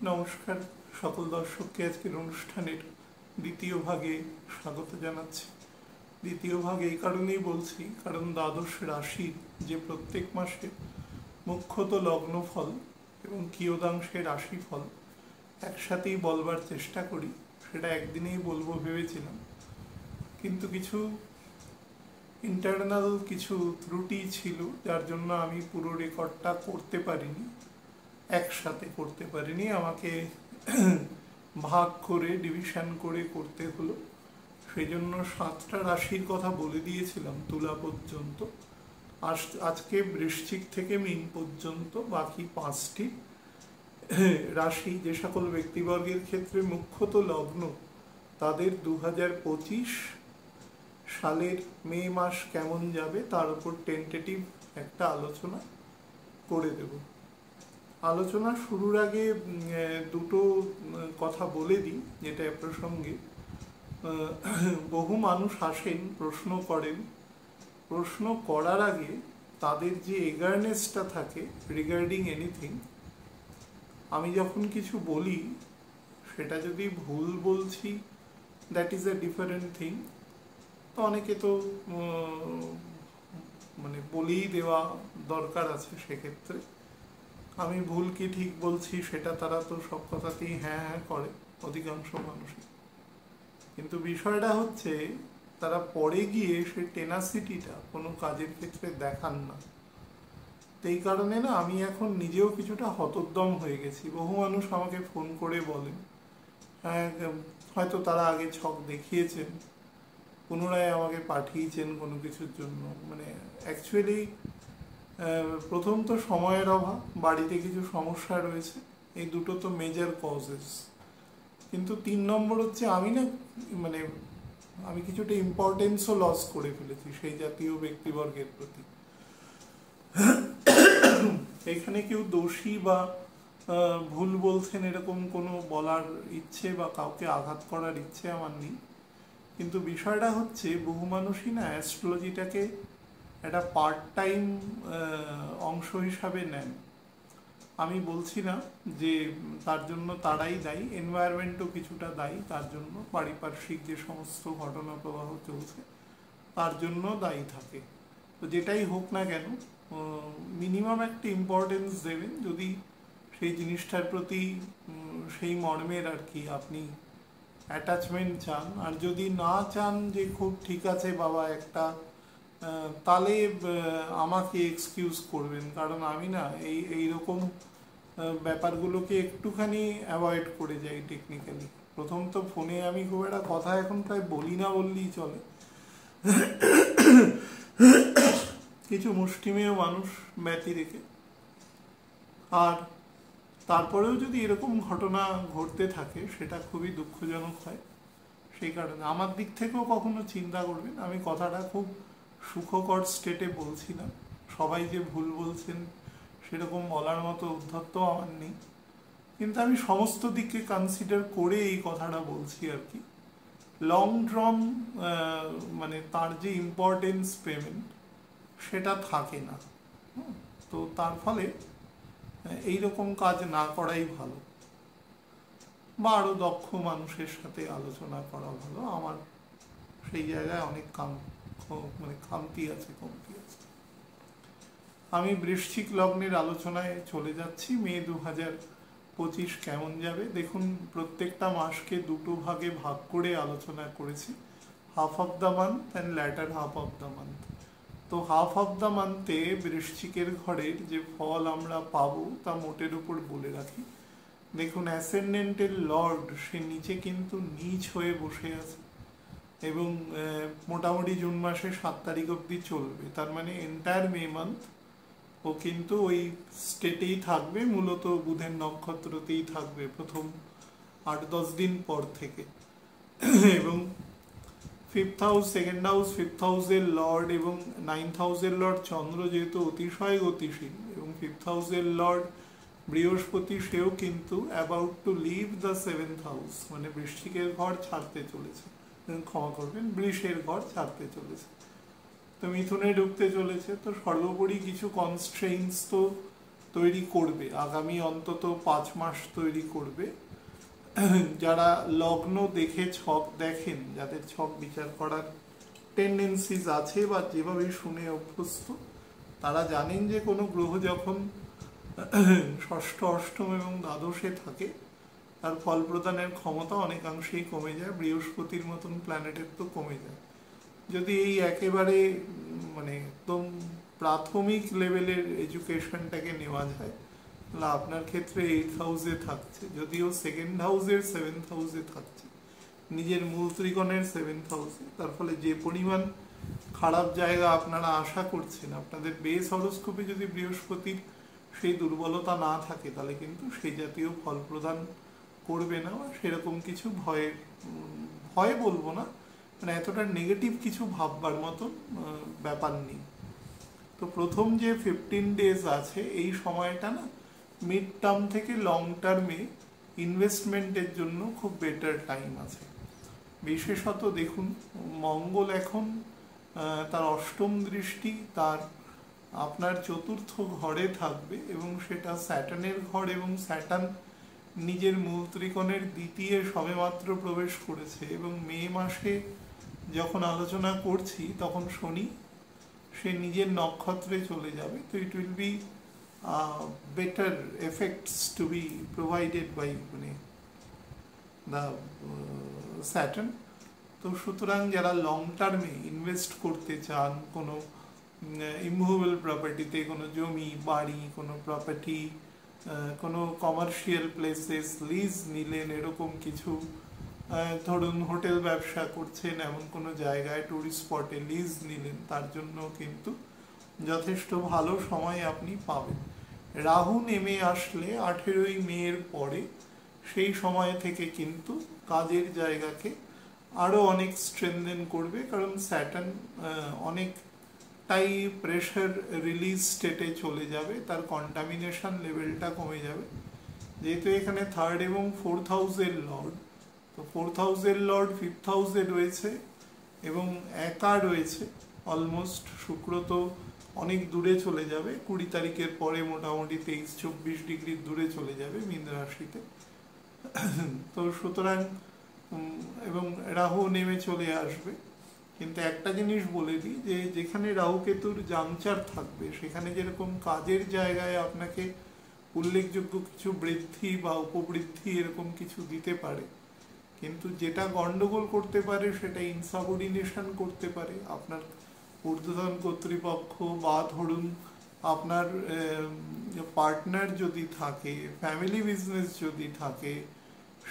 নমস্কার সকল দর্শককে আজকের অনুষ্ঠানের দ্বিতীয় ভাগে স্বাগত জানাচ্ছি। দ্বিতীয় ভাগ এই কারণেই বলছি কারণ দ্বাদশ রাশির যে প্রত্যেক মাসে মুখ্যত লগ্নফল এবং কিয়দাংশে রাশিফল একসাথেই বলবার চেষ্টা করি, সেটা একদিনেই বলবো ভেবেছিলাম, কিন্তু কিছু ইন্টারনাল কিছু ত্রুটি ছিল যার জন্য আমি পুরো রেকর্ডটা করতে পারিনি, একসাথে করতে পারিনি, আমাকে ভাগ করে ডিভিশন করে করতে হলো। সেই জন্য 7টা রাশির কথা বলে দিয়েছিলাম তুলা পর্যন্ত, আজকে বৃশ্চিক থেকে মীন পর্যন্ত বাকি 5টি রাশি যে সকল ব্যক্তিবর্গের ক্ষেত্রে মুখ্যত লগ্ন, তাদের 2025 সালের মে মাস কেমন যাবে তার উপর টেন্টেটিভ একটা আলোচনা করে দেব। আলোচনা শুরুর আগে দুটো কথা বলে দিই যেটা প্রসঙ্গে। বহু মানুষ আসেন, প্রশ্ন করেন, প্রশ্ন করার আগে তাদের যে এগারনেসটা থাকে রিগার্ডিং এনিথিং, আমি যখন কিছু বলি সেটা যদি ভুল বলছি that is a different thing. তো অনেকে তো মানে বলেই দেওয়া দরকার আছে, সেক্ষেত্রে আমি ভুল কি ঠিক বলছি সেটা তারা তো সব কথাতেই হ্যাঁ হ্যাঁ করে অধিকাংশ মানুষই, কিন্তু বিষয়টা হচ্ছে তারা পরে গিয়ে সেই টেনাসিটিটা কোনো কাজের ক্ষেত্রে দেখান না। এই কারণে না আমি এখন নিজেও কিছুটা হতোদ্যম হয়ে গেছি। বহু মানুষ আমাকে ফোন করে বলেন, হ্যাঁ হয়তো তারা আগে ছক দেখিয়েছেন, পুনরায় আমাকে পাঠিয়েছেন কোনো কিছুর জন্য, মানে অ্যাকচুয়ালি প্রথম তো সময়ের অভাব, বাড়িতে কিছু সমস্যা রয়েছে, এই দুটো তো মেজর কজেস। কিন্তু 3 নম্বর হচ্ছে আমি না মানে আমি কিছুটা ইম্পর্টেন্সও লস করে ফেলেছি সেই জাতীয় ব্যক্তিবর্গের প্রতি। এখানে কেউ দোষী বা ভুল বলছেন এরকম কোনো বলার ইচ্ছে বা কাউকে আঘাত করার ইচ্ছে আমার নেই, কিন্তু বিষয়টা হচ্ছে বহু মানুষই না অ্যাস্ট্রোলজিটাকে একটা পার্ট টাইম অংশ হিসাবে নেন। আমি বলছি না যে তার জন্য তারাই দায়ী, এনভায়রনমেন্টও কিছুটা দায়ী তার জন্য, পারিপার্শ্বিক যে সমস্ত ঘটনা প্রবাহ চলছে তার জন্য দায়ী থাকে। তো যেটাই হোক না কেন মিনিমাম একটা ইম্পর্টেন্স দেবেন যদি সেই জিনিসটার প্রতি সেই মর্মের আর কি আপনি অ্যাটাচমেন্ট চান। আর যদি না চান যে খুব ঠিক আছে বাবা একটা, তাহলে আমাকে এক্সকিউজ করবেন, কারণ আমি না এইরকম ব্যাপারগুলোকে একটুখানি অ্যাভয়েড করে যাই টেকনিক্যালি। প্রথম তো ফোনে আমি খুব একটা কথা এখন প্রায় বলি না বললেই চলে, কিছু মুষ্টিমেয় মানুষ ব্যতি রেখে। আর তারপরেও যদি এরকম ঘটনা ঘটতে থাকে সেটা খুবই দুঃখজনক হয়। সেই কারণে আমার দিক থেকেও কখনো চিন্তা করবেন, আমি কথাটা খুব সুখকর স্টেটে বলছি না, সবাই যে ভুল বলছেন সেরকম বলার মতো উদ্ধত্ত আমার নেই, কিন্তু আমি সমস্ত দিককে কনসিডার করে এই কথাটা বলছি আর কি। লং টার্ম মানে তার যে ইম্পর্টেন্স পেমেন্ট সেটা থাকে না, তো তার ফলে এইরকম কাজ না করাই ভালো, বা আরো দক্ষ মানুষের সাথে আলোচনা করা ভালো। আমার সেই জায়গায় অনেক মানে খামতি আছে, কমতি আছে। আমি বৃশ্চিক লগ্নের আলোচনায় চলে যাচ্ছি। মে 2025 কেমন যাবে দেখুন। প্রত্যেকটা মাসকে দুটো ভাগে ভাগ করে আলোচনা করেছি, half of the month and later half of the month. তো হাফ অফ দ্য মান্থে বৃশ্চিকের ঘরের যে ফল আমরা পাবো তা মোটের উপর বলে রাখি। দেখুন অ্যাসেন্ডেন্টের লর্ড সে নিচে কিন্তু নীচ হয়ে বসে আছে এবং মোটামুটি জুন মাসে 7 তারিখ অবধি চলবে, তার মানে এন্টায়ার মে মান্থ ও কিন্তু ওই স্টেটেই থাকবে, মূলত বুধের নক্ষত্রতেই থাকবে প্রথম 8-10 দিন পর থেকে। এবং 5th house, 2nd house, 5th হাউসের লর্ড এবং 9th হাউসের লর্ড চন্দ্র যেহেতু অতিশয় গতিশীল এবং 5th হাউসের লর্ড বৃহস্পতি সেও কিন্তু about to leave the 7th house, মানে বৃশ্চিকের ঘর ছাড়তে চলেছে, ক্ষমা করবেন বৃষের ঘর ছাড়তে চলেছে, তো মিথুনে ঢুকতে চলেছে। তো সর্বোপরি কিছু কনস্ট্রেইনস তো তৈরি করবে, আগামী অন্তত 5 মাস তৈরি করবে। যারা লগ্ন দেখে ছক দেখেন, যাদের ছক বিচার করার টেন্ডেন্সিজ আছে বা যেভাবে শুনে অভ্যস্ত, তারা জানেন যে কোনো গ্রহ যখন ষষ্ঠ, অষ্টম এবং দ্বাদশে থাকে তার ফল প্রদানের ক্ষমতা অনেকাংশেই কমে যায়। বৃহস্পতির মতন প্ল্যানেটের তো কমে যায়। যদি এই একেবারে মানে একদম প্রাথমিক লেভেলের এডুকেশনটাকে নেওয়া যায়, তাহলে আপনার ক্ষেত্রে 8th হাউসে থাকছে, যদিও সেকেন্ড হাউসের 7th হাউসে থাকছে, নিজের মূল ত্রিকোণের 7th হাউসে। তার ফলে যে পরিমাণ খারাপ জায়গা আপনারা আশা করছেন, আপনাদের বেস হরোস্কোপে যদি বৃহস্পতির সেই দুর্বলতা না থাকে, তাহলে কিন্তু সেই জাতীয় ফল প্রদান করবে না, বা সেরকম কিছু ভয় বলবো না, মানে এতটা নেগেটিভ কিছু ভাববার মতো ব্যাপার নেই। তো প্রথম যে 15 ডেজ আছে, এই সময়টা না মিড টার্ম থেকে লং টার্মে ইনভেস্টমেন্টের জন্য খুব বেটার টাইম আছে। বিশেষত দেখুন, মঙ্গল এখন তার অষ্টম দৃষ্টি তার আপনার চতুর্থ ঘরে থাকবে, এবং সেটা স্যাটার্নের ঘর, এবং স্যাটার্ন নিজের মূল ত্রিকোণের দ্বিতীয় সবেমাত্র প্রবেশ করেছে। এবং মে মাসে যখন আলোচনা করছি তখন শনি সে নিজের নক্ষত্রে চলে যাবে। তো it will be better effects to be provided by মানে দ্য স্যাটার্ন। তো সুতরাং যারা লং টার্মে ইনভেস্ট করতে চান কোনো ইমুভেবল প্রপার্টিতে, কোনো জমি বাড়ি, কোনো প্রপার্টি, কোনো কমার্শিয়াল প্লেসেস লিজ নিলেন, এরকম কিছু, ধরুন হোটেল ব্যবসা করছেন, এমন কোনো জায়গায় টুরিস্ট স্পটে লিজ নিলেন, তার জন্য কিন্তু যথেষ্ট ভালো সময় আপনি পাবেন। রাহু নেমে আসলে 18ই মের পরে সেই সময় থেকে কিন্তু কাজের জায়গাকে আরও অনেক স্ট্রেনদেন করবে, কারণ স্যাটার্ন অনেকটাই প্রেশার রিলিজ স্টেটে চলে যাবে, তার কন্টামিনেশন লেভেলটা কমে যাবে। যেহেতু এখানে 3rd এবং 4th হাউসের লর্ড, তো 4th হাউসের লর্ড 5th হাউসে রয়েছে এবং একা রয়েছে অলমোস্ট। শুক্র তো অনেক দূরে চলে যাবে, 20 তারিখের পরে মোটামুটি 23-24 ডিগ্রি দূরে চলে যাবে মীন রাশিতে। তো সুতরাং এবং রাহু নেমে চলে আসবে। কিন্তু একটা জিনিস বলে দিই, যে যেখানে রাহু কেতুর জাংচার থাকবে, সেখানে যেরকম কাজের জায়গায় আপনাকে উল্লেখযোগ্য কিছু বৃদ্ধি বা উপবৃদ্ধি এরকম কিছু দিতে পারে, কিন্তু যেটা গন্ডগোল করতে পারে সেটা ইনসাবঅর্ডিনেশন করতে পারে আপনার ঊর্ধ্বতন কর্তৃপক্ষ, বা ধরুন আপনার পার্টনার যদি থাকে, ফ্যামিলি বিজনেস যদি থাকে,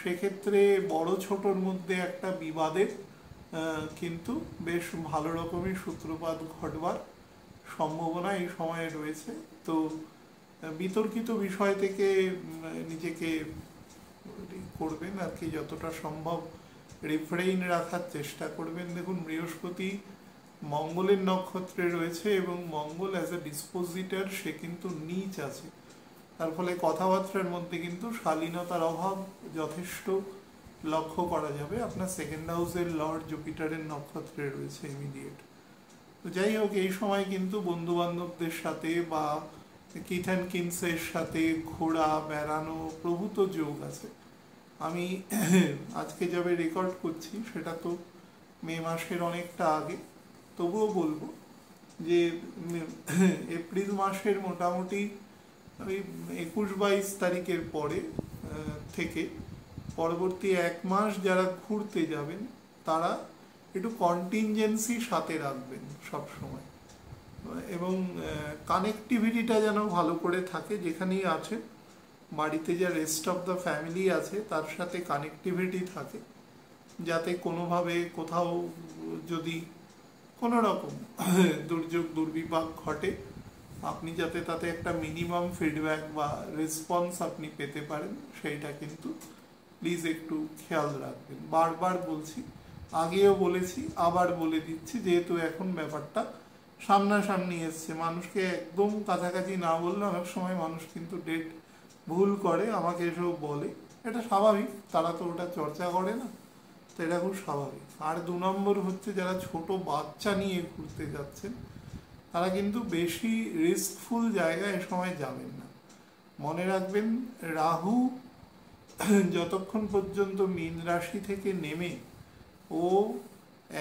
সেক্ষেত্রে বড় ছোটর মধ্যে একটা বিবাদের কিন্তু বেশ ভালো রকমের সূত্রপাত ঘটবার সম্ভাবনা এই সময়ে রয়েছে। তো বিতর্কিত বিষয় থেকে নিজেকে করবেন আর কি, যতটা সম্ভব রিফ্রেইন রাখার চেষ্টা করবেন। দেখুন, বৃহস্পতি মঙ্গলের নক্ষত্রে রয়েছে, এবং মঙ্গল অ্যাজ এ ডিসপোজিটর সে কিন্তু নীচ আছে। তার ফলে কথাবার্তার মধ্যে কিন্তু শালীনতার অভাব যথেষ্ট লক্ষ্য করা যাবে। আপনার সেকেন্ড হাউসের লর্ড জুপিটারের নক্ষত্রে রয়েছে ইমিডিয়েট। তো যাই হোক, এই সময় কিন্তু বন্ধু বান্ধবদের সাথে বা কিথ অ্যান্ড কিনসের সাথে ঘোরা বেড়ানো প্রভূত যোগ আছে। আমি আজকে যাবে রেকর্ড করছি, সেটা তো মে মাসের অনেকটা আগে, তবুও বলবো যে এপ্রিল মাসের মোটামুটি ওই 21-22 তারিখের পরে থেকে পরবর্তী 1 মাস যারা ঘুরতে যাবেন, তারা একটু কন্টিনজেন্সি সাথে রাখবেন সব সময়, এবং কানেক্টিভিটিটা যেন ভালো করে থাকে। যেখানেই আছেন, বাড়িতে যা রেস্ট অফ দ্য ফ্যামিলি আছে তার সাথে কানেক্টিভিটি থাকে, যাতে কোনোভাবে কোথাও যদি কোনো রকম দুর্যোগ দুর্বিপাক ঘটে, আপনি যাতে তাতে একটা মিনিমাম ফিডব্যাক বা রেসপন্স আপনি পেতে পারেন, সেইটা কিন্তু প্লিজ একটু খেয়াল রাখবেন। বারবার বলছি, আগেও বলেছি, আবার বলে দিচ্ছি, যেহেতু এখন ব্যাপারটা সামনাসামনি এসছে, মানুষকে একদম কাছাকাছি না বললে অনেক সময় মানুষ কিন্তু ডেট ভুল করে, আমাকে এসব বলে, এটা স্বাভাবিক, তারা তো ওটা চর্চা করে না, তো এটা খুব স্বাভাবিক। আর 2 নম্বর হচ্ছে, যারা ছোট বাচ্চা নিয়ে ঘুরতে যাচ্ছেন, তারা কিন্তু বেশি রিস্কফুল জায়গায় এ সময় যাবেন না। মনে রাখবেন, রাহু যতক্ষণ পর্যন্ত মীন রাশি থেকে নেমে ও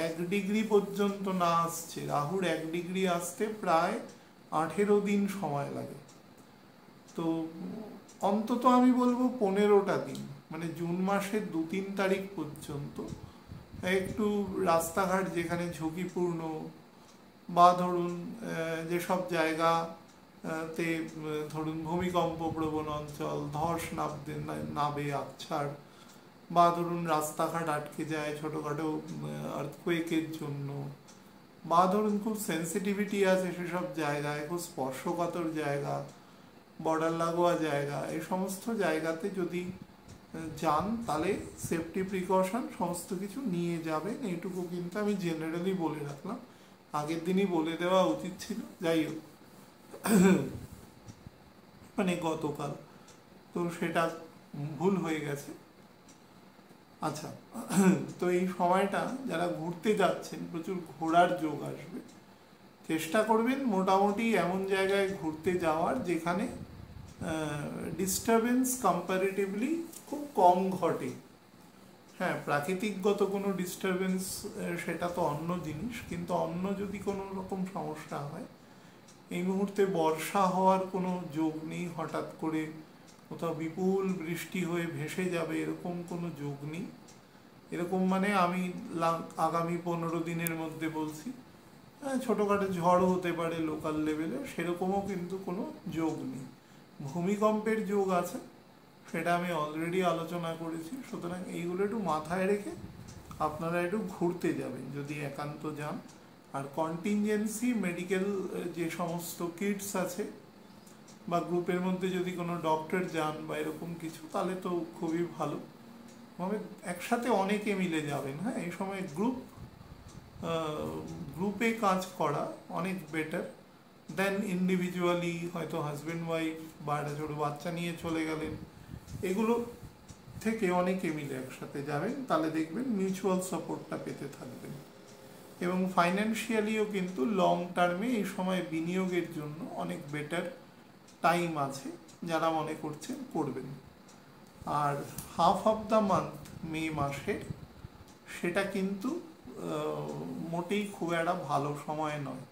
1 ডিগ্রি পর্যন্ত না আসছে, রাহুর 1 ডিগ্রি আসতে প্রায় 18 দিন সময় লাগে। তো অন্তত আমি বলবো 15টা দিন, মানে জুন মাসের 2-3 তারিখ পর্যন্ত একটু রাস্তাঘাট যেখানে ঝুঁকিপূর্ণ, বা ধরুন যেসব জায়গা তে ধরুন ভূমিকম্প প্রবণ অঞ্চল, ধস নাবে আছাড়, বা ধরুন রাস্তাঘাট আটকে যায় ছোটোখাটো আর্থকোয়েকের জন্য, বা ধরুন খুব সেন্সিটিভিটি আছে সেসব জায়গায়, খুব স্পর্শকাতর জায়গা, বর্ডার লাগোয়া জায়গা, এই সমস্ত জায়গাতে যদি যান তাহলে সেফটি প্রিকশন সমস্ত কিছু নিয়ে যাবেন। এইটুকু কিন্তু আমি জেনারেলি বলে রাখলাম, আগের দিনই বলে দেওয়া উচিত ছিল, যাই হোক মানে গতকাল, তো সেটা ভুল হয়ে গেছে। আচ্ছা, তো এই সময়টা যারা ঘুরতে যাচ্ছেন প্রচুর ঘোরার যোগ আসবে। চেষ্টা করবেন মোটামুটি এমন জায়গায় ঘুরতে যাওয়ার যেখানে ডিস্টারবেন্স কম্পারেটিভলি খুব কম ঘটে। হ্যাঁ, প্রাকৃতিকগত কোনো ডিস্টারবেন্স সেটা তো অন্য জিনিস, কিন্তু অন্য যদি কোনো রকম সমস্যা হয়, এই মুহূর্তে বর্ষা হওয়ার কোনো যোগ নেই, হঠাৎ করে কোথাও বিপুল বৃষ্টি হয়ে ভেসে যাবে এরকম কোনো যোগ নেই। এরকম মানে আমি আগামী 15 দিনের মধ্যে বলছি, ছোটোখাটো ঝড় হতে পারে লোকাল লেভেলে, সেরকমও কিন্তু কোনো যোগ নেই। ভূমিকম্পের যোগ আছে, সেটা আমি অলরেডি আলোচনা করেছি। সুতরাং এইগুলো একটু মাথায় রেখে আপনারা একটু ঘুরতে যাবেন যদি একান্ত যান। আর কন্টিনজেন্সি মেডিকেল যে সমস্ত কিটস আছে, বা গ্রুপের মধ্যে যদি কোনো ডক্টর যান বা এরকম কিছু, তাহলে তো খুবই ভালো হবে। একসাথে অনেকে মিলে যাবেন, হ্যাঁ, এই সময় গ্রুপে কাজ করা অনেক বেটার দেন ইন্ডিভিজুয়ালি, হয়তো হাজব্যান্ড ওয়াইফ বা একটা ছোটো বাচ্চা নিয়ে চলে গেলেন, এগুলো থেকে অনেকে মিলে একসাথে যাবেন, তাহলে দেখবেন মিউচুয়াল সাপোর্টটা পেতে থাকবেন। এবং ফাইন্যান্সিয়ালিও কিন্তু লং টার্মে এই সময় বিনিয়োগের জন্য অনেক বেটার টাইম আছে, যারা মনে করছেন করবেন। আর হাফ অফ দ্য মান্থ মে মাসের, সেটা কিন্তু মোটেই খুব একটা ভালো সময় নয়।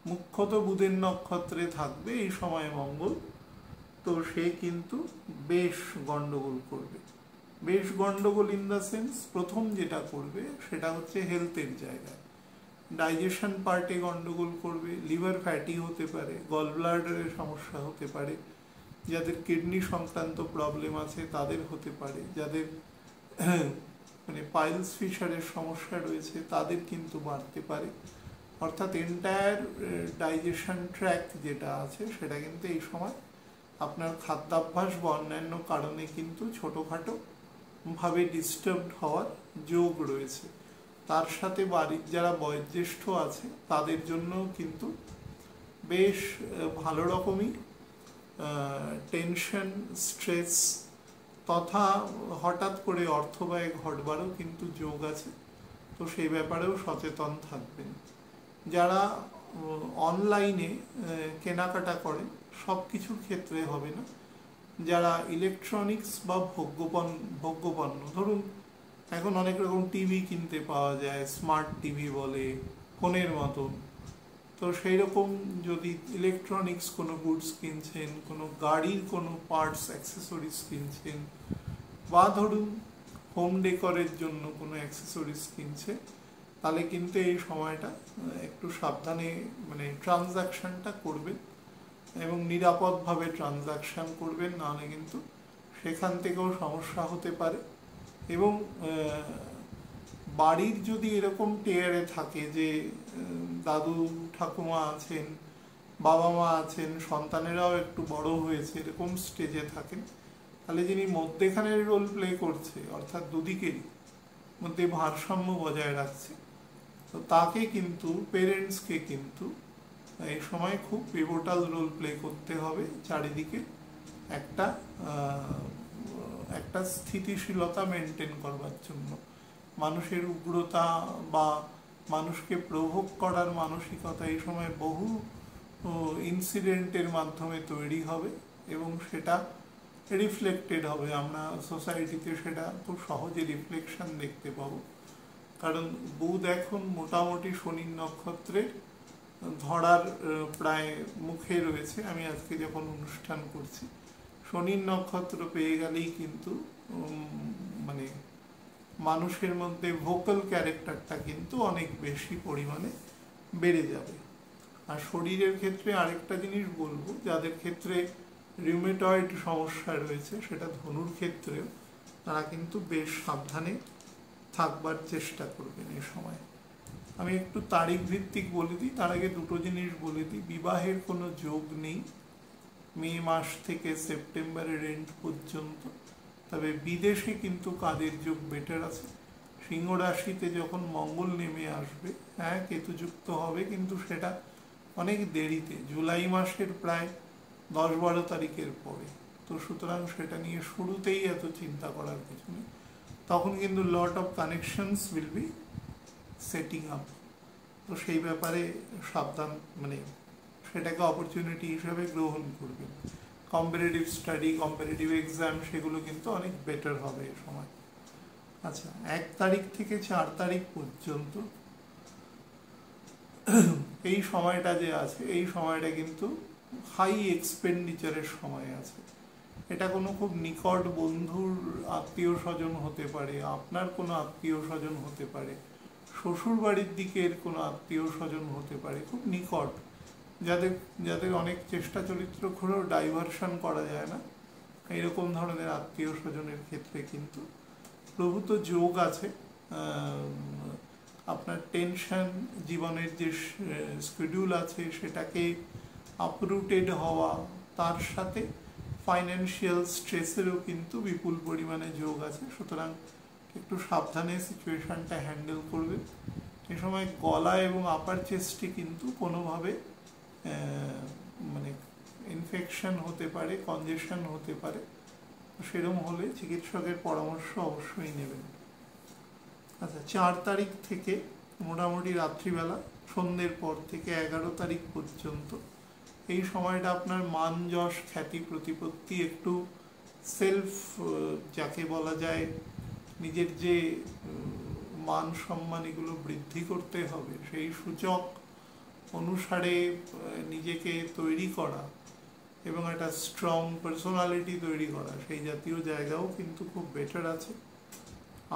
মুখ্যত বুধের নক্ষত্রে থাকবে এই সময় মঙ্গল, তো সে কিন্তু বেশ গন্ডগোল করবে। বেশ গন্ডগোল ইন দ্য সেন্স, প্রথম যেটা করবে সেটা হচ্ছে হেলথের জায়গায়, ডাইজেশন পার্টে গন্ডগোল করবে, লিভার ফ্যাটি হতে পারে, গল ব্লাডারের সমস্যা হতে পারে, যাদের কিডনি সংক্রান্ত প্রবলেম আছে তাদের হতে পারে, যাদের মানে পাইলস ফিশারের সমস্যা রয়েছে তাদের কিন্তু বাড়তে পারে। অর্থাৎ এন্টায়ার ডাইজেশন ট্র্যাক্ট যেটা আছে সেটা কিন্তু এই সময় আপনার খাদ্যাভ্যাস বা অন্যান্য কারণে কিন্তু ছোটোখাটো ভাবে ডিস্টার্বড হওয়ার যোগ রয়েছে। তার সাথে বাড়ির যারা বয়োজ্যেষ্ঠ আছে তাদের জন্যও কিন্তু বেশ ভালো রকমই টেনশন, স্ট্রেস তথা হঠাৎ করে অর্থব্যয় ঘটবারও কিন্তু যোগ আছে, তো সেই ব্যাপারেও সচেতন থাকবেন। যারা অনলাইনে কেনাকাটা করেন, সব কিছুর ক্ষেত্রে হবে না, যারা ইলেকট্রনিক্স বা ভোগ্যপণ্য, ধরুন এখন অনেক রকম টিভি কিনতে পাওয়া যায়, স্মার্ট টিভি বলে, ফোনের মতন, তো সেই রকম যদি ইলেকট্রনিক্স কোনো গুডস কিনছেন, কোনো গাড়ির কোনো পার্টস অ্যাক্সেসরিজ কিনছেন, বা ধরুন হোম ডেকরের জন্য কোনো অ্যাক্সেসরিজ কিনছে, তাহলে কিন্তু এই সময়টা একটু সাবধানে মানে ট্রানজাকশানটা করবেন এবং নিরাপদভাবে ট্রানজাকশান করবেন, নাহলে কিন্তু সেখান থেকেও সমস্যা হতে পারে। এবং বাড়ির যদি এরকম টেয়ারে থাকে যে দাদু ঠাকুমা আছেন, বাবা মা আছেন, সন্তানেরাও একটু বড় হয়েছে, এরকম স্টেজে থাকেন, তাহলে যিনি মধ্যেখানের রোল প্লে করছে, অর্থাৎ দুদিকেরই মধ্যে ভারসাম্য বজায় রাখছে, তো তাকে কিন্তু, পেরেন্টসকে কিন্তু এই সময় খুব পিভটাল রোল প্লে করতে হবে চারিদিকে একটা একটা স্থিতিশীলতা মেনটেন করবার জন্য। মানুষের উগ্রতা বা মানুষকে প্রভোগ করার মানসিকতা এই সময় বহু ইনসিডেন্টের মাধ্যমে তৈরি হবে, এবং সেটা রিফ্লেক্টেড হবে, আমরা সোসাইটিতে সেটা খুব সহজে রিফ্লেকশন দেখতে পাবো। কারণ বুধ এখন মোটামুটি শনির নক্ষত্রের ধরার প্রায় মুখে রয়েছে। আমি আজকে যখন অনুষ্ঠান করছি, শনির নক্ষত্র পেয়ে গেলেই কিন্তু মানে মানুষের মধ্যে ভোকাল ক্যারেক্টারটা কিন্তু অনেক বেশি পরিমাণে বেড়ে যাবে। আর শরীরের ক্ষেত্রে আরেকটা জিনিস বলবো, যাদের ক্ষেত্রে রিউমেটয়েড সমস্যা রয়েছে, সেটা ধনুর ক্ষেত্রেও তারা কিন্তু বেশ সাবধানে থাকবার চেষ্টা করবেন এ সময়। আমি একটু তারিখ ভিত্তিক বলে দিই, তার আগে দুটো জিনিস বলে দিই। বিবাহের কোনো যোগ নেই মে মাস থেকে সেপ্টেম্বরের এন্ড পর্যন্ত, তবে বিদেশে কিন্তু কাজের যোগ বেটার আছে। সিংহ রাশিতে যখন মঙ্গল নেমে আসবে, হ্যাঁ কেতুযুক্ত হবে, কিন্তু সেটা অনেক দেরিতে, জুলাই মাসের প্রায় 10-12 তারিখের পরে। তো সুতরাং সেটা নিয়ে শুরুতেই এত চিন্তা করার কিছু নেই। তখন কিন্তু lot of connections will be setting up. তো সেই ব্যাপারে সাবধান, মানে সেটাকে অপরচুনিটি হিসেবে গ্রহণ করবেন। কম্পারেটিভ স্টাডি, কম্পারেটিভ এক্সাম, সেগুলো কিন্তু অনেক বেটার হবে এ সময়। আচ্ছা, 1 তারিখ থেকে 4 তারিখ পর্যন্ত এই সময়টা যে আছে, এই সময়টা কিন্তু হাই এক্সপেন্ডিচারের সময় আছে। এটা কোনো খুব নিকট বন্ধুর আত্মীয় স্বজন হতে পারে, আপনার কোনো আত্মীয় স্বজন হতে পারে, শ্বশুর বাড়ির দিকের কোনো আত্মীয় স্বজন হতে পারে, খুব নিকট, যাদের যাদের অনেক চেষ্টা চরিত্র করেও ডাইভারশন করা যায় না, এইরকম ধরনের আত্মীয় স্বজনের ক্ষেত্রে কিন্তু প্রভূত যোগ আছে। আপনার টেনশন, জীবনের যে শিডিউল আছে সেটাকে আপরুটেড হওয়া, তার সাথে ফাইন্যান্সিয়াল স্ট্রেসেরও কিন্তু বিপুল পরিমাণে যোগ আছে। সুতরাং একটু সাবধানে সিচুয়েশনটা হ্যান্ডেল করবে। এ সময় গলা এবং আপার চেস্টে কিন্তু কোনোভাবে মানে ইনফেকশন হতে পারে, কনজেশন হতে পারে। সেরকম হলে চিকিৎসকের পরামর্শ অবশ্যই নেবেন। আচ্ছা, 4 তারিখ থেকে মোটামুটি রাত্রিবেলা সন্ধ্যের পর থেকে 11 তারিখ পর্যন্ত এই সময়টা আপনার মান, যশ, খ্যাতি, প্রতিপত্তি, একটু সেলফ, যাকে বলা যায় নিজের যে মান সম্মান, এগুলো বৃদ্ধি করতে হবে, সেই সূচক অনুসারে নিজেকে তৈরি করা এবং একটা স্ট্রং পার্সোনালিটি তৈরি করা, সেই জাতীয় জায়গাও কিন্তু খুব বেটার আছে।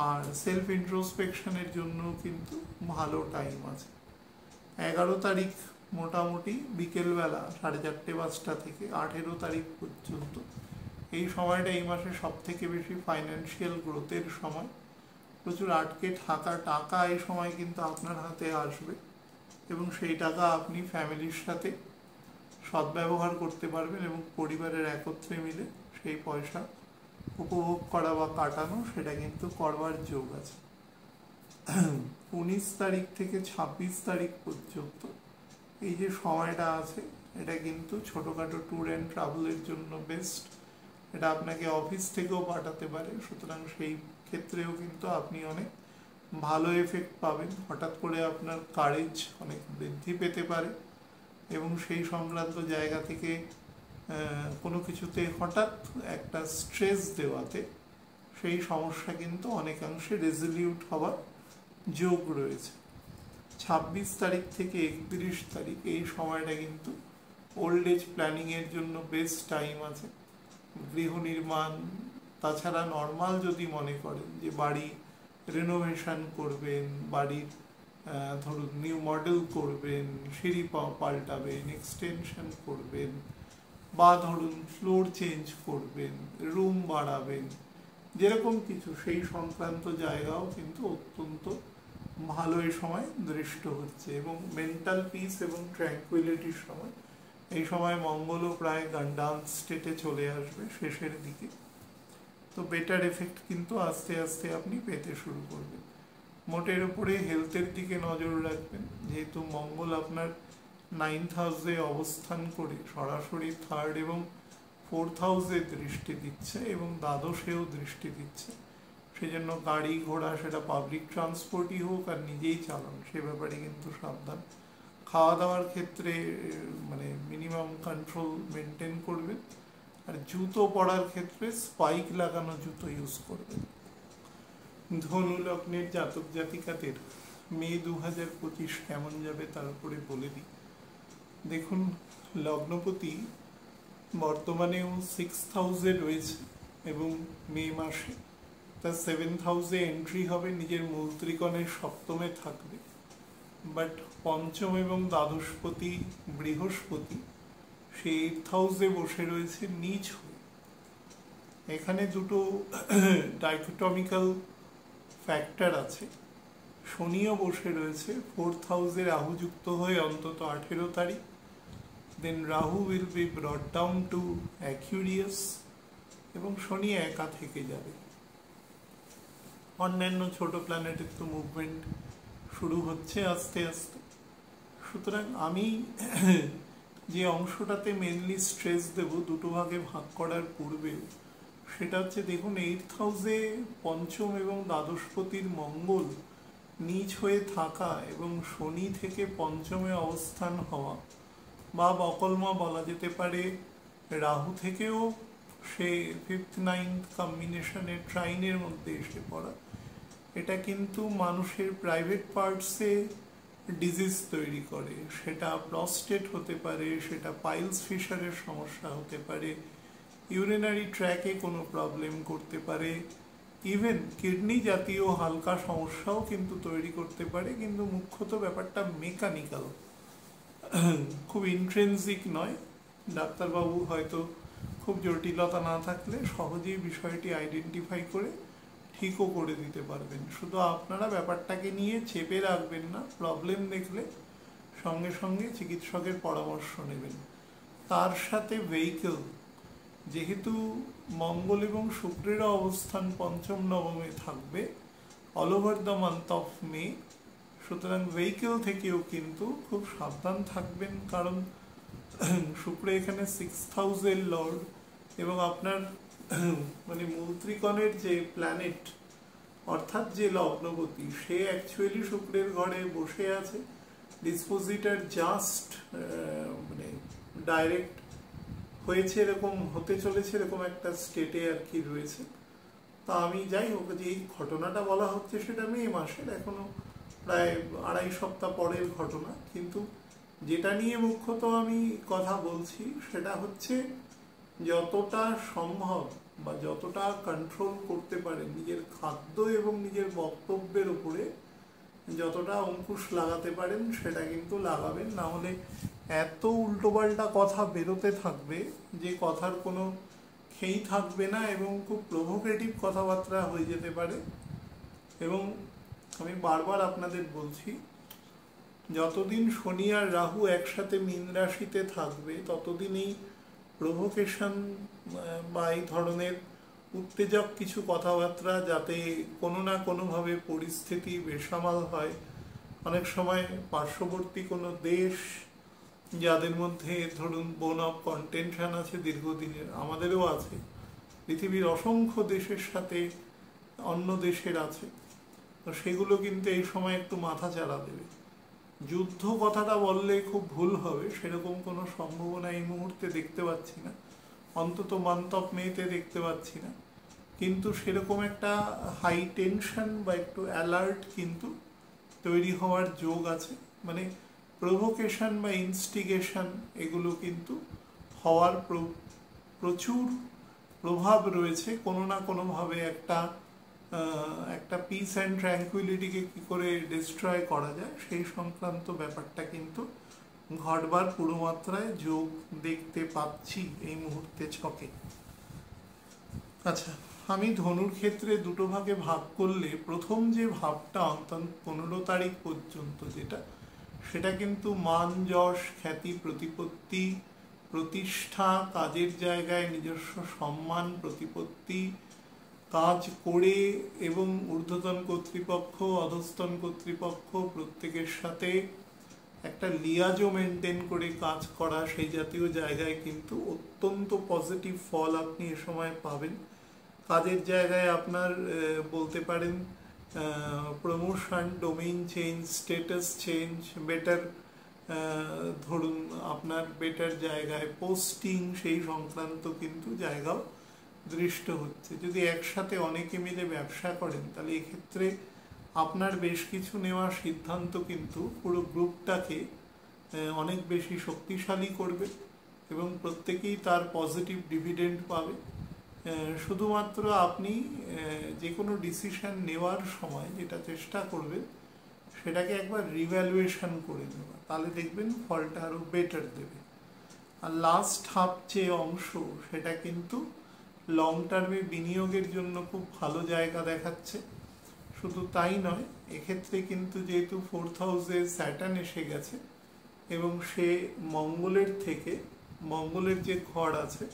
আর সেলফ ইন্ট্রোস্পেকশনের জন্য কিন্তু ভালো টাইম আছে। 11 তারিখ মোটামুটি বিকেলবেলা 4:30-5টা থেকে 18 তারিখ পর্যন্ত এই সময়টা এই মাসে সব থেকে বেশি ফাইন্যান্সিয়াল গ্রোথের সময়। প্রচুর আটকে থাকা টাকা এই সময় কিন্তু আপনার হাতে আসবে এবং সেই টাকা আপনি ফ্যামিলির সাথে সদ্ব্যবহার করতে পারবেন এবং পরিবারের একত্রে মিলে সেই পয়সা উপভোগ করা বা কাটানো, সেটা কিন্তু করবার যোগ আছে। 19 তারিখ থেকে 26 তারিখ পর্যন্ত এই যে সময়টা আছে, এটা কিন্তু ছোটোখাটো ট্যুর অ্যান্ড ট্রাভেলের জন্য বেস্ট। এটা আপনাকে অফিস থেকেও পাঠাতে পারে, সুতরাং সেই ক্ষেত্রেও কিন্তু আপনি অনেক ভালো এফেক্ট পাবেন। হঠাৎ করে আপনার কারেজ অনেক বৃদ্ধি পেতে পারে এবং সেই সংক্রান্ত জায়গা থেকে কোনো কিছুতে হঠাৎ একটা স্ট্রেস দেওয়াতে সেই সমস্যা কিন্তু অনেকাংশে রেজলিউট হওয়ার যোগ রয়েছে। 26 তারিখ থেকে 31 তারিখ এই সময়টা কিন্তু ওল্ড এজ প্ল্যানিংয়ের জন্য বেস্ট টাইম আছে। গৃহ নির্মাণ, তাছাড়া নর্মাল যদি মনে করেন যে বাড়ি রেনোভেশন করবেন, বাড়ির ধরুন নিউ মডেল করবেন, সিঁড়ি পাল্টাবেন, এক্সটেনশন করবেন, বা ধরুন ফ্লোর চেঞ্জ করবেন, রুম বাড়াবেন, যেরকম কিছু সেই সংক্রান্ত জায়গাও কিন্তু অত্যন্ত ভালো এই সময় দৃষ্ট হচ্ছে। এবং মেন্টাল পিস এবং ট্র্যাঙ্কুইলিটির সময়, এই সময় মঙ্গলও প্রায় গান্ডাউন স্টেটে চলে আসবে শেষের দিকে। তো বেটার এফেক্ট কিন্তু আস্তে আস্তে আপনি পেতে শুরু করবেন। মোটের উপরে হেলথের দিকে নজর রাখবেন, যেহেতু মঙ্গল আপনার 9th হাউসে অবস্থান করে সরাসরি 3rd এবং 4th হাউসে দৃষ্টি দিচ্ছে এবং দ্বাদশেও দৃষ্টি দিচ্ছে। সেই জন্য গাড়ি ঘোড়া, সেটা পাবলিক ট্রান্সপোর্টই হোক আর নিজেই চালান, সে ব্যাপারে কিন্তু সাবধান। খাওয়া দাওয়ার ক্ষেত্রে মানে মিনিমাম কন্ট্রোল মেনটেন করবেন আর জুতো পরার ক্ষেত্রে স্পাইক লাগানো জুতো ইউজ করবেন। ধনু লগ্নের জাতক জাতিকাদের মে 2025 কেমন যাবে তার উপরে বলে দিই। দেখুন, লগ্নপতি বর্তমানেও 6th হাউসে রয়েছে এবং মে মাসে তার 7th হাউসে এন্ট্রি হবে, নিজের মূল ত্রিকোণের সপ্তমে থাকবে। বাট পঞ্চম এবং দ্বাদশপতি বৃহস্পতি সে 8th হাউসে বসে রয়েছে নিচ হয়ে। এখানে দুটো ডাইকোটমিক্যাল ফ্যাক্টর আছে। শনিও বসে রয়েছে 4th হাউসে রাহুযুক্ত হয়ে অন্তত 18 তারিখ। Then Rahu will be brought down to Aquarius এবং শনি একা থেকে যাবে। অন্যান্য ছোট প্ল্যানেটের তো মুভমেন্ট শুরু হচ্ছে আস্তে আস্তে। সুতরাং আমি যে অংশটাতে মেনলি স্ট্রেস দেব দুটো ভাগে ভাগ করার পূর্বে, সেটা হচ্ছে দেখুন 8th হাউসে পঞ্চম এবং দ্বাদশপতির মঙ্গল নিচ হয়ে থাকা এবং শনি থেকে পঞ্চমে অবস্থান হওয়া, বা বকলমা বলা যেতে পারে রাহু থেকেও সে 5th 9th কম্বিনেশনের ট্রাইনের মধ্যে এসে পড়া, এটা কিন্তু মানুষের প্রাইভেট পার্টসে ডিজিজ তৈরি করে। সেটা প্রস্টেট হতে পারে, সেটা পাইলস ফিশারের সমস্যা হতে পারে, ইউরিনারি ট্র্যাকে কোনো প্রবলেম করতে পারে, ইভেন কিডনি জাতীয় হালকা সমস্যাও কিন্তু তৈরি করতে পারে। কিন্তু মুখ্যত ব্যাপারটা মেকানিক্যাল, খুব ইন্ট্রেন্সিক নয়। ডাক্তারবাবু হয়তো খুব জটিলতা না থাকলে সহজেই বিষয়টি আইডেন্টিফাই করে ঠিকও করে দিতে পারবেন। শুধু আপনারা ব্যাপারটাকে নিয়ে চেপে রাখবেন না, প্রবলেম দেখলে সঙ্গে সঙ্গে চিকিৎসকের পরামর্শ নেবেন। তার সাথে ভেহিকেল, যেহেতু মঙ্গল এবং শুক্রের অবস্থান পঞ্চম নবমে থাকবে all over the month of May, সুতরাং ভেহিকেল থেকেও কিন্তু খুব সাবধান থাকবেন। কারণ শুক্র এখানে 6th হাউসের লর্ড এবং আপনার মানে মূল ত্রিকোণের যে প্ল্যানেট অর্থাৎ যে লগ্নপতি, সে অ্যাকচুয়ালি শুক্রের ঘরে বসে আছে। ডিসপোজিটার জাস্ট মানে ডাইরেক্ট হয়েছে, এরকম হতে চলেছে, এরকম একটা স্টেটে আর কি রয়েছে। তা আমি যাই হোক, যে এই ঘটনাটা বলা হচ্ছে সেটা মে মাসের, এখনো প্রায় 2.5 সপ্তাহ পরের ঘটনা। কিন্তু যেটা নিয়ে মুখ্যত আমি কথা বলছি সেটা হচ্ছে যতটা সম্ভব বা যতটা কন্ট্রোল করতে পারে নিজের খাদ্য এবং নিজের বক্তব্যের উপরে যতটা অঙ্কুশ লাগাতে পারেন সেটা কিন্তু লাগাবেন। না হলে এত উল্টোপাল্টা কথা বেরোতে থাকবে যে কথার কোনো খেই থাকবে না এবং খুব প্রভোকেটিভ কথাবার্তা হয়ে যেতে পারে। এবং আমি বারবার আপনাদের বলছি, যতদিন শনি আর রাহু একসাথে মীন রাশিতে থাকবে ততদিন এই প্রভোকেশন বা এই ধরনের উত্তেজক কিছু কথাবার্তা যাতে কোনো না কোনোভাবে পরিস্থিতি বেসামাল হয়। অনেক সময় পার্শ্ববর্তী কোনো দেশ যাদের মধ্যে ধরুন বোন অফ কন্টেনশন আছে দীর্ঘদিনের, আমাদেরও আছে, পৃথিবীর অসংখ্য দেশের সাথে অন্য দেশের আছে, তো সেগুলো কিন্তু এই সময় একটু মাথা চাড়া দেবে। যুদ্ধ কথাটা বললে খুব ভুল হবে, সেরকম কোনো সম্ভাবনা এই মুহূর্তে দেখতে পাচ্ছি না, অন্তত মান্থ অফ মেতে দেখতে পাচ্ছি না। কিন্তু সেরকম একটা হাই টেনশন বা একটু অ্যালার্ট কিন্তু তৈরি হওয়ার যোগ আছে। মানে প্রভোকেশন বা ইনস্টিগেশন এগুলো কিন্তু হওয়ার প্রচুর প্রভাব রয়েছে। কোনো না কোনোভাবে একটা পিস অ্যান্ড ট্র্যাঙ্কুইলিটিকে কী করে ডিস্ট্রয় করা যায় সেই সংক্রান্ত ব্যাপারটা কিন্তু ঘটবার পুরো মাত্রায় যোগ দেখতে পাচ্ছি এই মুহূর্তে ছকে। আচ্ছা, আমি ধনুর ক্ষেত্রে দুটো ভাগে ভাগ করলে প্রথম যে ভাবটা অন্তত 15 তারিখ পর্যন্ত সেটা কিন্তু মান, যশ, খ্যাতি, প্রতিপত্তি, প্রতিষ্ঠা, কাজের জায়গায় নিজস্ব সম্মান, প্রতিপত্তি, কাজ করে এবং ঊর্ধ্বতন কর্তৃপক্ষ, অধস্তন কর্তৃপক্ষ প্রত্যেকের সাথে একটা লিয়াজও মেনটেন করে কাজ করা, সেই জাতীয় জায়গায় কিন্তু অত্যন্ত পজিটিভ ফল আপনি এ সময় পাবেন। কাজের জায়গায় আপনার বলতে পারেন promotion, domain change, status change, better ধরুন আপনার বেটার জায়গায় পোস্টিং সেই সংক্রান্ত কিন্তু জায়গাও দৃষ্ট হচ্ছে। যদি একসাথে অনেকে মিলে ব্যবসা করেন তাহলে এক্ষেত্রে আপনার বেশ কিছু নেওয়া সিদ্ধান্ত কিন্তু পুরো গ্রুপটাকে অনেক বেশি শক্তিশালী করবে এবং প্রত্যেকেই তার পজিটিভ ডিভিডেন্ড পাবে। শুধুমাত্র আপনি যে কোনো ডিসিশন নেওয়ার সময় যেটা চেষ্টা করবেন সেটাকে একবার রিভ্যালুয়েশন করে নেওয়া, তাহলে দেখবেন ফলটা আরও বেটার দেবে। আর লাস্ট হাফ যে অংশ সেটা কিন্তু লং টার্মে বিনিয়োগের জন্য খুব ভালো জায়গা দেখাচ্ছে। শুধু তাই নয়, এক্ষেত্রে কিন্তু যেহেতু 4th হাউসে স্যাটার্ন এসে গেছে এবং সে মঙ্গলের যে ঘর আছে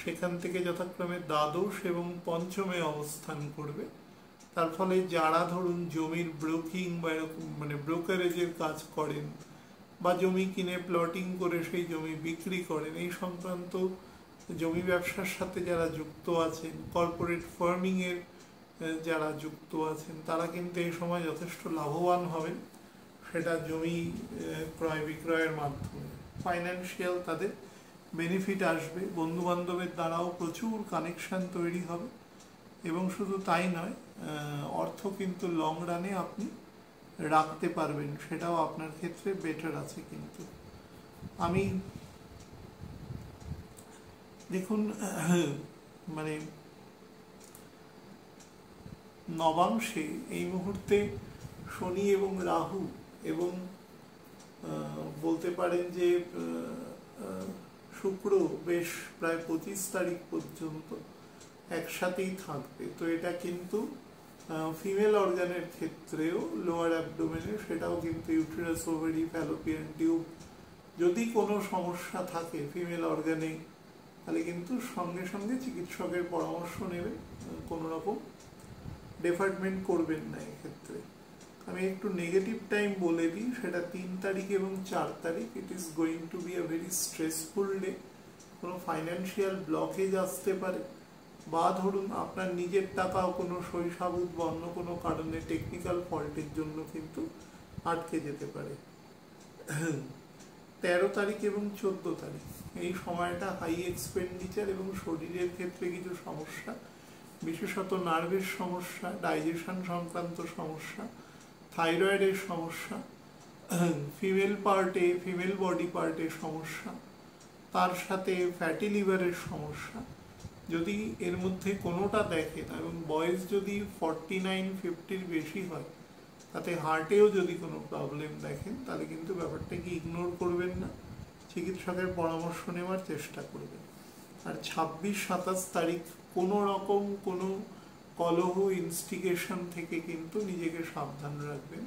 সেখান থেকে যথাক্রমে দ্বাদশ এবং পঞ্চমে অবস্থান করবে। তার ফলে যারা ধরুন জমির ব্রোকিং বা এরকম মানে ব্রোকারেজের কাজ করেন বা জমি কিনে প্লটিং করে সেই জমি বিক্রি করেন, এই সংক্রান্ত জমি ব্যবসার সাথে যারা যুক্ত আছেন, কর্পোরেট ফার্মিংয়ের যারা যুক্ত আছেন, তারা কিন্তু এই সময় যথেষ্ট লাভবান হবেন, সেটা জমি ক্রয় বিক্রয়ের মাধ্যমে। ফাইন্যান্সিয়াল তাদের বেনিফিট আসবে, বন্ধু বান্ধবের দ্বারাও প্রচুর কানেকশন তৈরি হবে এবং শুধু তাই নয়, অর্থ কিন্তু লং রানে আপনি রাখতে পারবেন, সেটাও আপনার ক্ষেত্রে বেটার আছে। কিন্তু আমি দেখুন মানে নবাংশে এই মুহূর্তে শনি এবং রাহু এবং বলতে পারেন যে শুক্র বেশ প্রায় 25 তারিখ পর্যন্ত একসাথেই থাকবে। তো এটা কিন্তু ফিমেল অর্গানের ক্ষেত্রেও লোয়ার অ্যাবডোমেনে, সেটাও কিন্তু ইউটেরাস, ওভারি, ফ্যালোপিয়ান টিউব যদি কোনো সমস্যা থাকে ফিমেল অর্গানে, তাহলে কিন্তু সঙ্গে সঙ্গে চিকিৎসকের পরামর্শ নেবেন, কোনো রকম ডেফার্টমেন্ট করবেন না। এক্ষেত্রে আমি একটু নেগেটিভ টাইম বলে দিই, সেটা 3 তারিখ এবং 4 তারিখ। It is going to be a very stressful day. কোনো ফাইন্যান্সিয়াল ব্লকেজ আসতে পারে, বা ধরুন আপনার নিজের টাকাও কোনো শৈশাবুত বা অন্য কোনো কারণে টেকনিক্যাল ফল্টের জন্য কিন্তু আটকে যেতে পারে। 13 তারিখ এবং 14 তারিখ এই সময়টা হাই এক্সপেন্ডিচার এবং শরীরের ক্ষেত্রে কিছু সমস্যা, বিশেষত নার্ভের সমস্যা, ডাইজেশন সংক্রান্ত সমস্যা, থাইরয়েডের সমস্যা, ফিমেল বডি পার্টের সমস্যা, তার সাথে ফ্যাটি লিভারের সমস্যা। যদি এর মধ্যে কোনোটা দেখেন এবং বয়স যদি 49-50 বেশি হয়, তাতে হার্টেও যদি কোনো প্রবলেম দেখেন, তাহলে কিন্তু ব্যাপারটাকে ইগনোর করবেন না, চিকিৎসকের পরামর্শ নেওয়ার চেষ্টা করবেন। আর 26-27 তারিখ কোনো রকম কোনো কলহ, ইনস্টিগেশন থেকে কিন্তু নিজেকে সাবধান রাখবেন।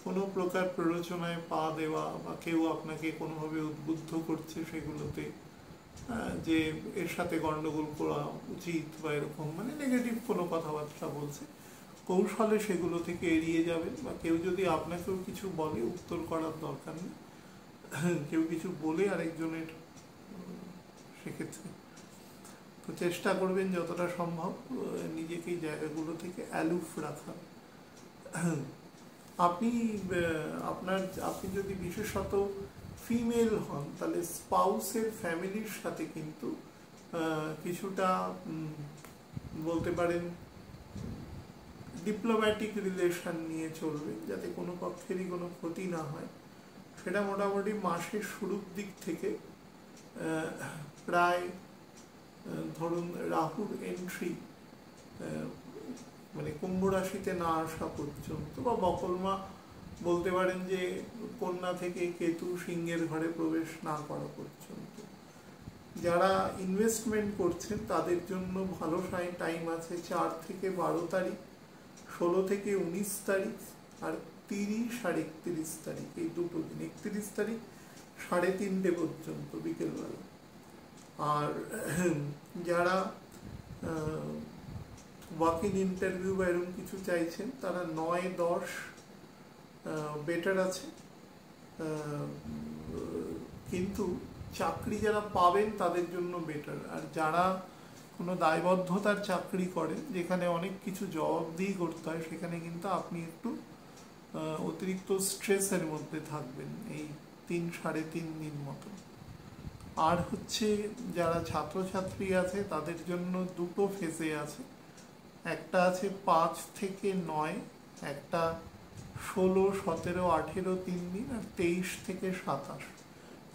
কোনো প্রকার প্ররোচনায় পা দেওয়া বা কেউ আপনাকে কোনোভাবে উদ্বুদ্ধ করছে সেগুলোতে যে এর সাথে গন্ডগোল করা উচিত বা এরকম মানে নেগেটিভ কোনো কথাবার্তা বলছে, কৌশলে সেগুলো থেকে এড়িয়ে যাবেন। বা কেউ যদি আপনাকেও কিছু বলে, উত্তর করার দরকার নেই, কেউ কিছু বলে আরেকজনের, সেক্ষেত্রে তো চেষ্টা করবেন যতটা সম্ভব নিজেকে এই জায়গাগুলো থেকে অ্যালুফ রাখা। আপনি যদি বিশেষত ফিমেল হন, তাহলে স্পাউসের ফ্যামিলির সাথে কিন্তু কিছুটা বলতে পারেন ডিপ্লোম্যাটিক রিলেশন নিয়ে চলবে, যাতে কোনো পক্ষেরই কোনো ক্ষতি না হয়। সেটা মোটামুটি মাসের শুরুর দিক থেকে প্রায় ধরুন রাহুর এন্ট্রি মানে কুম্ভ রাশিতে না আসা পর্যন্ত, বা বকলমা বলতে পারেন যে কন্যা থেকে কেতু সিংহের ঘরে প্রবেশ না করা পর্যন্ত। যারা ইনভেস্টমেন্ট করছেন তাদের জন্য ভালো টাইম আছে 4 থেকে 12 তারিখ, 16 থেকে 19 তারিখ আর 30 আর 31 তারিখ, এই দুটো দিন। 31 তারিখ 3:30 পর্যন্ত বিকেলবেলা। আর যারা ওয়াক ইন ইন্টারভিউ বা এরকম কিছু চাইছেন, তারা 9-10 বেটার আছে। কিন্তু চাকরি যারা পাবেন তাদের জন্য বেটার। আর যারা কোনো দায়বদ্ধতার চাকরি করেন, যেখানে অনেক কিছু জবাবদিহি করতে হয়, সেখানে কিন্তু আপনি একটু অতিরিক্ত স্ট্রেসের মধ্যে থাকবেন এই 3-3.5 দিন মতো। আর হচ্ছে যারা ছাত্রছাত্রী আছে তাদের জন্য দুটো ফেজে আছে, একটা আছে 5 থেকে 9, একটা 16, 17, 18 3 দিন, আর 23 থেকে 27।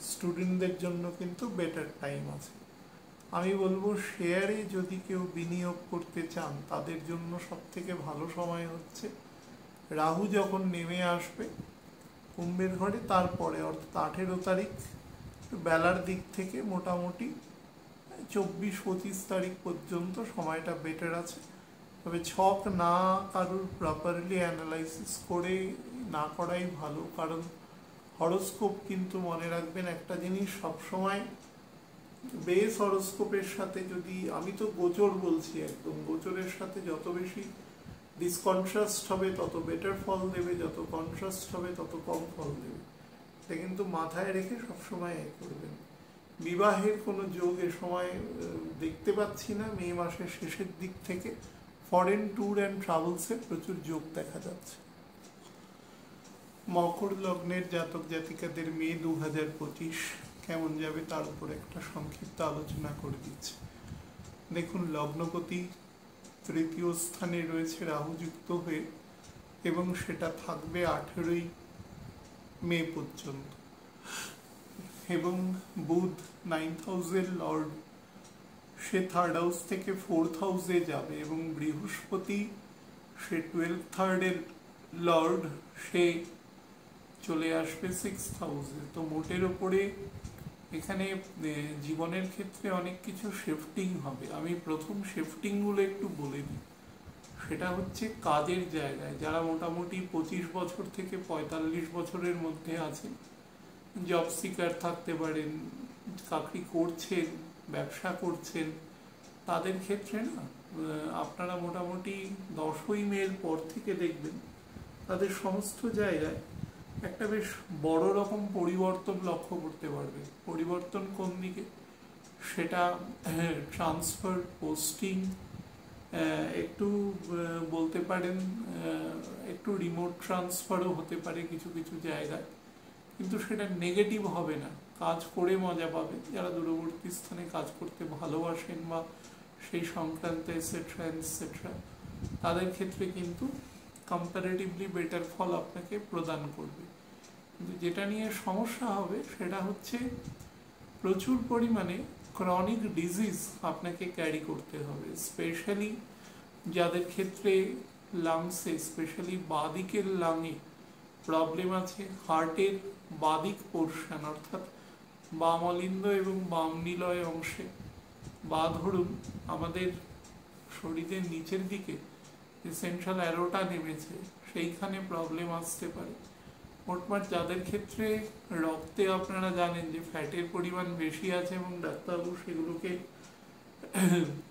স্টুডেন্টদের জন্য কিন্তু বেটার টাইম আছে। আমি বলবো শেয়ারে যদি কেউ বিনিয়োগ করতে চান তাদের জন্য সব থেকে ভালো সময় হচ্ছে রাহু যখন নেমে আসবে কুম্ভের ঘরে, তারপরে অর্থাৎ 18 তারিখ বেলার দিক থেকে মোটামুটি 24-25 তারিখ পর্যন্ত সময়টা বেটার আছে। তবে ছক না কারুর প্রপারলি অ্যানালাইসিস করে না করাই ভালো, কারণ হরোস্কোপ কিন্তু মনে রাখবেন একটা জিনিস সবসময়, বেস হরোস্কোপের সাথে যদি, আমি তো গোচর বলছি, একদম গোচরের সাথে যত বেশি ডিসকনট্রাস্ট হবে তত বেটার ফল দেবে, যত কন্ট্রাস্ট হবে তত কম ফল দেবে। এটা কিন্তু মাথায় রেখে সবসময় করবেন। বিবাহের কোনো যোগ এ সময় দেখতে পাচ্ছি না। মে মাসের শেষের দিক থেকে ফরেন ট্যুর অ্যান্ড ট্রাভেলসের প্রচুর যোগ দেখা যাচ্ছে। মকর লগ্নের জাতক জাতিকাদের মে 2025 কেমন যাবে তার উপর একটা সংক্ষিপ্ত আলোচনা করে দিচ্ছে। দেখুন, লগ্নপতি তৃতীয় স্থানে রয়েছে রাহুযুক্ত হয়ে, এবং সেটা থাকবে 18ই মে পর্যন্ত। এবং বুধ 9th হাউসের লর্ড, সে 3rd হাউস থেকে 4th হাউসে যাবে, এবং বৃহস্পতি সে 12th লর্ড, সে চলে আসবে 6th হাউসে। তো মোটের ওপরে এখানে জীবনের ক্ষেত্রে অনেক কিছু শিফটিং হবে। আমি প্রথম শিফটিংগুলো একটু বলে দিই। সেটা হচ্ছে কাজের জায়গায় যারা মোটামুটি 25 বছর থেকে 45 বছরের মধ্যে আছেন, জব সিকার থাকতে পারেন, চাকরি করছেন, ব্যবসা করছেন, তাদের ক্ষেত্রে না আপনারা মোটামুটি 10ই মের পর থেকে দেখবেন তাদের সমস্ত জায়গায় একটা বেশ বড় রকম পরিবর্তন লক্ষ্য করতে পারবে। পরিবর্তন কোন দিকে? সেটা ট্রান্সফার, পোস্টিং, একটু বলতে পারেন একটু রিমোট ট্রান্সফারও হতে পারে কিছু কিছু জায়গায়, কিন্তু সেটা নেগেটিভ হবে না। কাজ করে মজা পাবে যারা দূরবর্তী স্থানে কাজ করতে ভালোবাসেন বা সেই সংক্রান্ত এটসেট্রা এটসেট্রা, তাদের ক্ষেত্রে কিন্তু কম্পারেটিভলি বেটার ফল আপনাকে প্রদান করবে। কিন্তু যেটা নিয়ে সমস্যা হবে সেটা হচ্ছে প্রচুর পরিমাণে ক্রনিক ডিজিজ আপনাকে ক্যারি করতে হবে, স্পেশালি যাদের ক্ষেত্রে লাংসে, স্পেশালি বাদিকের লাঙে প্রবলেম আছে, হার্টের বাদিক পোর্শন অর্থাৎ বাম অলিন্দ এবং বাম নিলয় অংশে, বা ধরুন আমাদের শরীরের নিচের দিকে সেন্ট্রাল অ্যারোটা নেমেছে, সেইখানে প্রবলেম আসতে পারে। মোটমাট যাদের ক্ষেত্রে রক্তে আপনারা জানেন যে ফ্যাটের পরিমাণ বেশি আছে এবং ডাক্তারবাবু সেগুলোকে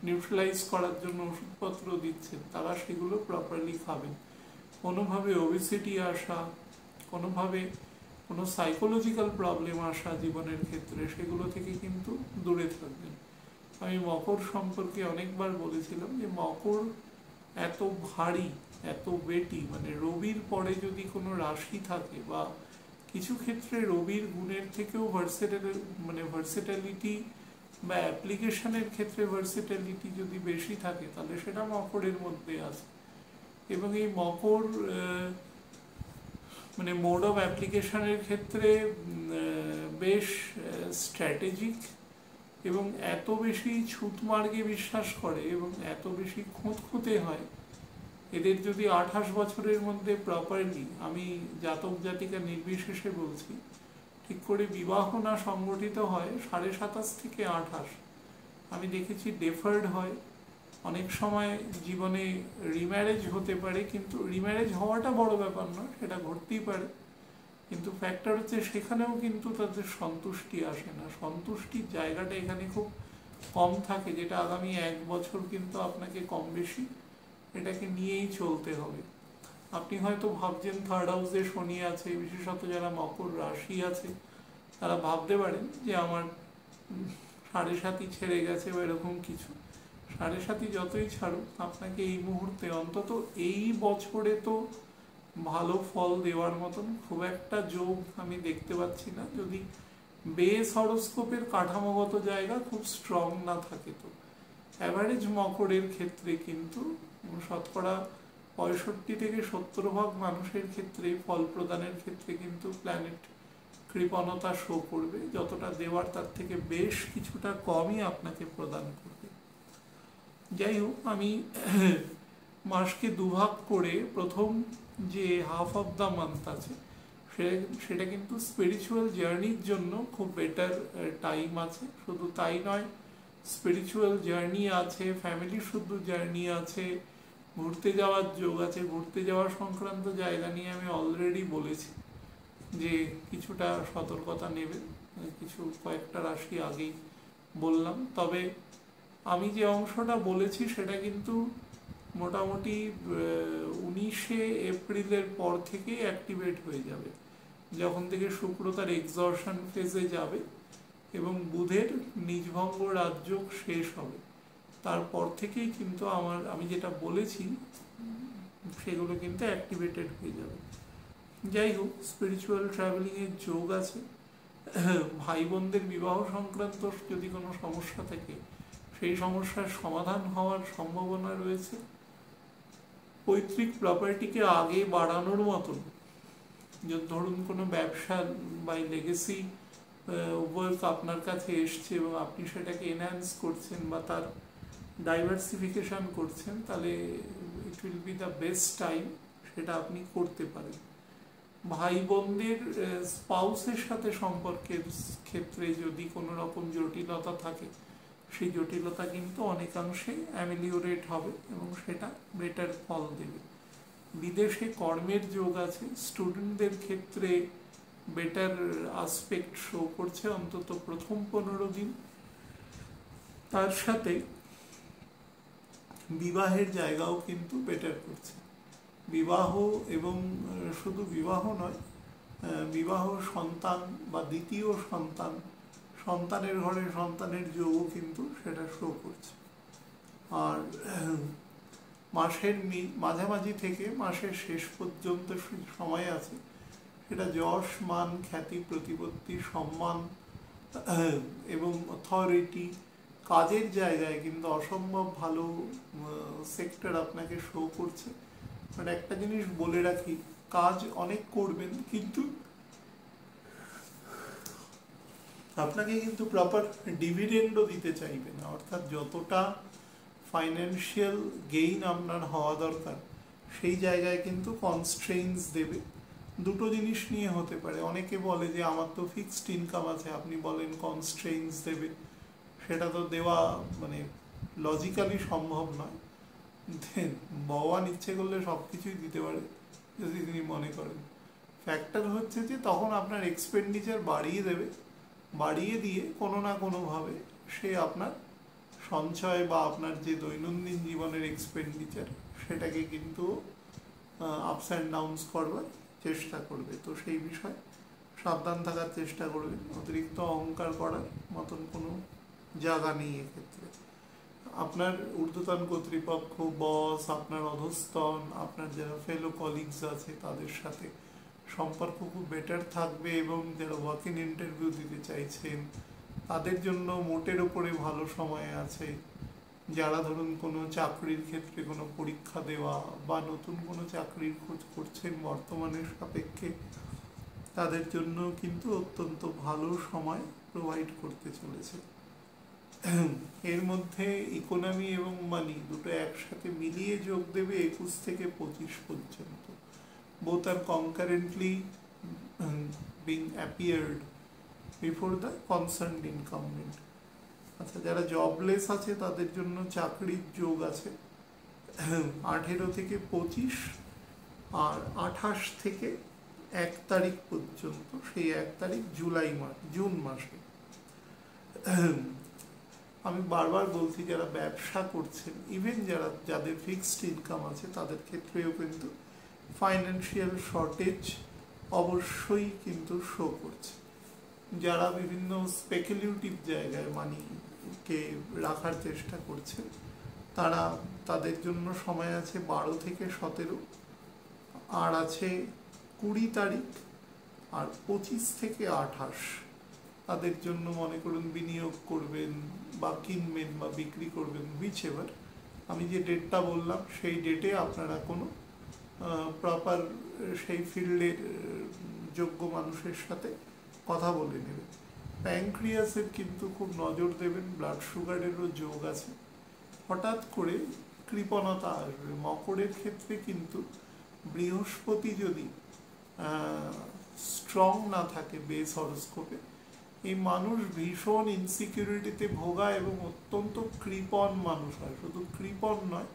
নিউট্রালাইজ করার জন্য ওষুধপত্র দিচ্ছেন, তারা সেগুলো প্রপারলি খাবেন। কোনোভাবে ওবেসিটি আসা, কোনোভাবে কোনো সাইকোলজিক্যাল প্রবলেম আসা জীবনের ক্ষেত্রে, সেগুলো থেকে কিন্তু দূরে থাকবেন। আমি মকর সম্পর্কে অনেকবার বলেছিলাম যে মকর এত ভারী, এত ওয়েটি, মানে রবির পরে যদি কোনো রাশি থাকে বা কিছু ক্ষেত্রে রবির গুণের থেকেও ভার্সেটালিটি বা অ্যাপ্লিকেশনের ক্ষেত্রে ভার্সেটালিটি যদি বেশি থাকে তাহলে সেটা মকরের মধ্যে আছে। এবং এই মকর মানে মোড অফ অ্যাপ্লিকেশনের ক্ষেত্রে বেশ স্ট্র্যাটেজিক, এবং এত বেশি ছুঁতমার্গে বিশ্বাস করে এবং এত বেশি খুঁতখুঁতে হয়। এদের যদি 28 বছরের মধ্যে প্রপারলি, আমি জাতক জাতিকা নির্বিশেষে বলছি, ঠিক করে বিবাহ না সংগঠিত হয় 27.5 থেকে 28, আমি দেখেছি ডেফার্ড হয়। অনেক সময় জীবনে রিম্যারেজ হতে পারে, কিন্তু রিম্যারেজ হওয়াটা বড় ব্যাপার নয়, সেটা ঘটতেই পারে, কিন্তু ফ্যাক্টর হচ্ছে সেখানেও কিন্তু তাদের সন্তুষ্টি আসে না। সন্তুষ্টির জায়গাটা এখানে খুব কম থাকে, যেটা আগামী 1 বছর কিন্তু আপনাকে কম বেশি এটাকে নিয়েই চলতে হবে। আপনি হয়তো ভাবছেন 3rd হাউসে শনি আছে, বিশেষত যারা মকর রাশি আছে তারা ভাবতে পারেন যে আমার 7.5 ছেড়ে গেছে বা এরকম কিছু। 7.5 যতই ছাড়ুক, আপনাকে এই মুহূর্তে অন্তত এই বছরে তো ভালো ফল দেওয়ার মতন খুব একটা যোগ আমি দেখতে পাচ্ছি না, যদি বেস হরোস্কোপের কাঠামোগত জায়গা খুব স্ট্রং না থাকে। তো অ্যাভারেজ মকরের ক্ষেত্রে কিন্তু শতকরা 65 থেকে 70 ভাগ মানুষের ক্ষেত্রে ফল প্রদানের ক্ষেত্রে কিন্তু প্ল্যানেট কৃপণতা শো করবে, যতটা দেওয়ার তার থেকে বেশ কিছুটা কমই আপনাকে প্রদান করবে। যাই হোক, আমি মাসকে দুভাগ করে প্রথম যে হাফ অফ দ্য মান্থ আছে সেটা কিন্তু স্পিরিচুয়াল জার্নির জন্য খুব বেটার টাইম আছে। শুধু তাই নয়, স্পিরিচুয়াল জার্নি আছে, ফ্যামিলি শুদ্ধ জার্নি আছে, ঘুরতে যাওয়ার যোগ আছে। ঘুরতে যাওয়ার সংক্রান্ত জায়গা নিয়ে আমি অলরেডি বলেছি যে কিছুটা সতর্কতা নেবে, কয়েকটা রাশি আগেই বললাম। তবে আমি যে অংশটা বলেছি সেটা কিন্তু মোটামুটি 19শে এপ্রিলের পর থেকেই অ্যাক্টিভেট হয়ে যাবে, যখন থেকে শুক্র তার এক্সর্শন ফেজে যাবে এবং বুধের নিজভঙ্গ রাজযোগ শেষ হবে। তারপর থেকেই কিন্তু আমি যেটা বলেছি সেগুলো কিন্তু অ্যাক্টিভেটেড হয়ে যাবে। যাই হোক, স্পিরিচুয়াল ট্রাভেলিংয়ের যোগ আছে। ভাই বোনদের বিবাহ সংক্রান্ত যদি কোনো সমস্যা থাকে সেই সমস্যার সমাধান হওয়ার সম্ভাবনা রয়েছে। পৈতৃক প্রপার্টিকে আগে বাড়ানোর মতন, যদি ধরুন কোনো ব্যবসা বা লেগেসি ওয়েলথ আপনার কাছে এসছে এবং আপনি সেটাকে এনহ্যান্স করছেন বা তার ডাইভার্সিফিকেশন করছেন, তাহলে ইট will B the best time সেটা আপনি করতে পারেন। ভাই বোনদের স্পাউসের সাথে সম্পর্কের ক্ষেত্রে যদি কোনো রকম জটিলতা থাকে, সেই জটিলতা কিন্তু অনেকাংশে অ্যামেলিওরেট হবে এবং সেটা বেটার ফল দেবে। বিদেশে কর্মের যোগ আছে, স্টুডেন্টদের ক্ষেত্রে বেটার আসপেক্ট শো করছে অন্তত প্রথম 15 দিন। তার সাথে বিবাহের জায়গাও কিন্তু বেটার করছে। বিবাহ এবং শুধু বিবাহ নয়, বিবাহ, সন্তান বা দ্বিতীয় সন্তানের ঘরে সন্তানের যোগও কিন্তু সেটা শো করছে। আর মাসের মাঝামাঝি থেকে মাসের শেষ পর্যন্ত সময় আছে, সেটা যশ, মান, খ্যাতি, প্রতিপত্তি, সম্মান এবং অথরিটি, কাজের জায়গায় কিন্তু অসম্ভব ভালো সেক্টর আপনাকে শো করছে। বাট একটা জিনিস বলে রাখি, কাজ অনেক করবেন কিন্তু আপনাকে কিন্তু প্রপার ডিভিডেন্ডও দিতে চাইবে না। অর্থাৎ যতটা ফাইন্যান্সিয়াল গেইন আপনার হওয়া দরকার সেই জায়গায় কিন্তু কনস্ট্রেইনস দেবে। দুটো জিনিস নিয়ে হতে পারে। অনেকে বলে যে আমার তো ফিক্সড ইনকাম আছে, আপনি বলেন কনস্ট্রেইনস দেবে, সেটা তো দেওয়া মানে লজিক্যালি সম্ভব নয়। ভগবান ইচ্ছে করলে সব কিছুই দিতে পারে যদি তিনি মনে করেন। ফ্যাক্টর হচ্ছে যে তখন আপনার এক্সপেন্ডিচার বাড়িয়ে দেবে, বাড়িয়ে দিয়ে কোনো না কোনোভাবে সে আপনার সঞ্চয় বা আপনার যে দৈনন্দিন জীবনের এক্সপেন্ডিচার সেটাকে কিন্তু আপস অ্যান্ড ডাউনস করবার চেষ্টা করবে। তো সেই বিষয়ে সাবধান থাকার চেষ্টা করবেন। অতিরিক্ত অহংকার করার মতন কোনো জায়গা নেই এক্ষেত্রে। আপনার ঊর্ধ্বতন কর্তৃপক্ষ, বস, আপনার অধস্তন, আপনার যারা ফেলো কলিগস আছে তাদের সাথে সম্পর্ক খুব বেটার থাকবে এবং যারা ওয়াক ইন ইন্টারভিউ দিতে চাইছেন তাদের জন্য মোটের ওপরে ভালো সময় আছে। যারা ধরুন কোনো চাকরির ক্ষেত্রে কোনো পরীক্ষা দেওয়া বা নতুন কোনো চাকরির খোঁজ করছেন বর্তমানের সাপেক্ষে, তাদের জন্য কিন্তু অত্যন্ত ভালো সময় প্রোভাইড করতে চলেছে। এর মধ্যে ইকোনমি এবং মানি দুটো একসাথে মিলিয়ে যোগ দেবে 21 থেকে 25 পর্যন্ত। both are concurrently being appeared before the concerned incumbent. আচ্ছা, যারা জবলেস আছে তাদের জন্য চাকরির যোগ আছে 18 থেকে 25 আর 28 থেকে 1 তারিখ পর্যন্ত। সেই 1 তারিখ জুন মাসে। আমি বারবার বলছি, যারা ব্যবসা করছেন, ইভেন যাদের ফিক্সড ইনকাম আছে তাদের ক্ষেত্রেও কিন্তু ফাইন্যান্সিয়াল শর্টেজ অবশ্যই কিন্তু শো করছে। যারা বিভিন্ন স্পেকুলেটিভ জায়গায় মানিকে রাখার চেষ্টা করছে তাদের জন্য সময় আছে 12 থেকে 17। আর আছে 20 তারিখ আর 25 থেকে 28, তাদের জন্য মনে করুন বিনিয়োগ করবেন বা কিনবেন বা বিক্রি করবেন, হুইচ এভার। আমি যে ডেটটা বললাম সেই ডেটে আপনারা কোনো প্রপার সেই ফিল্ডের যোগ্য মানুষের সাথে কথা বলে নেবেন। প্যানক্রিয়াসের কিন্তু খুব নজর দেবেন, ব্লাড সুগারেরও যোগ আছে, হঠাৎ করে কৃপণতা আসবে। মকরের ক্ষেত্রে কিন্তু বৃহস্পতি যদি স্ট্রং না থাকে বেস হরোস্কোপে, এই মানুষ ভীষণ ইনসিকিউরিটিতে ভোগায় এবং অত্যন্ত কৃপণ মানুষ হয়। শুধু কৃপণ নয়,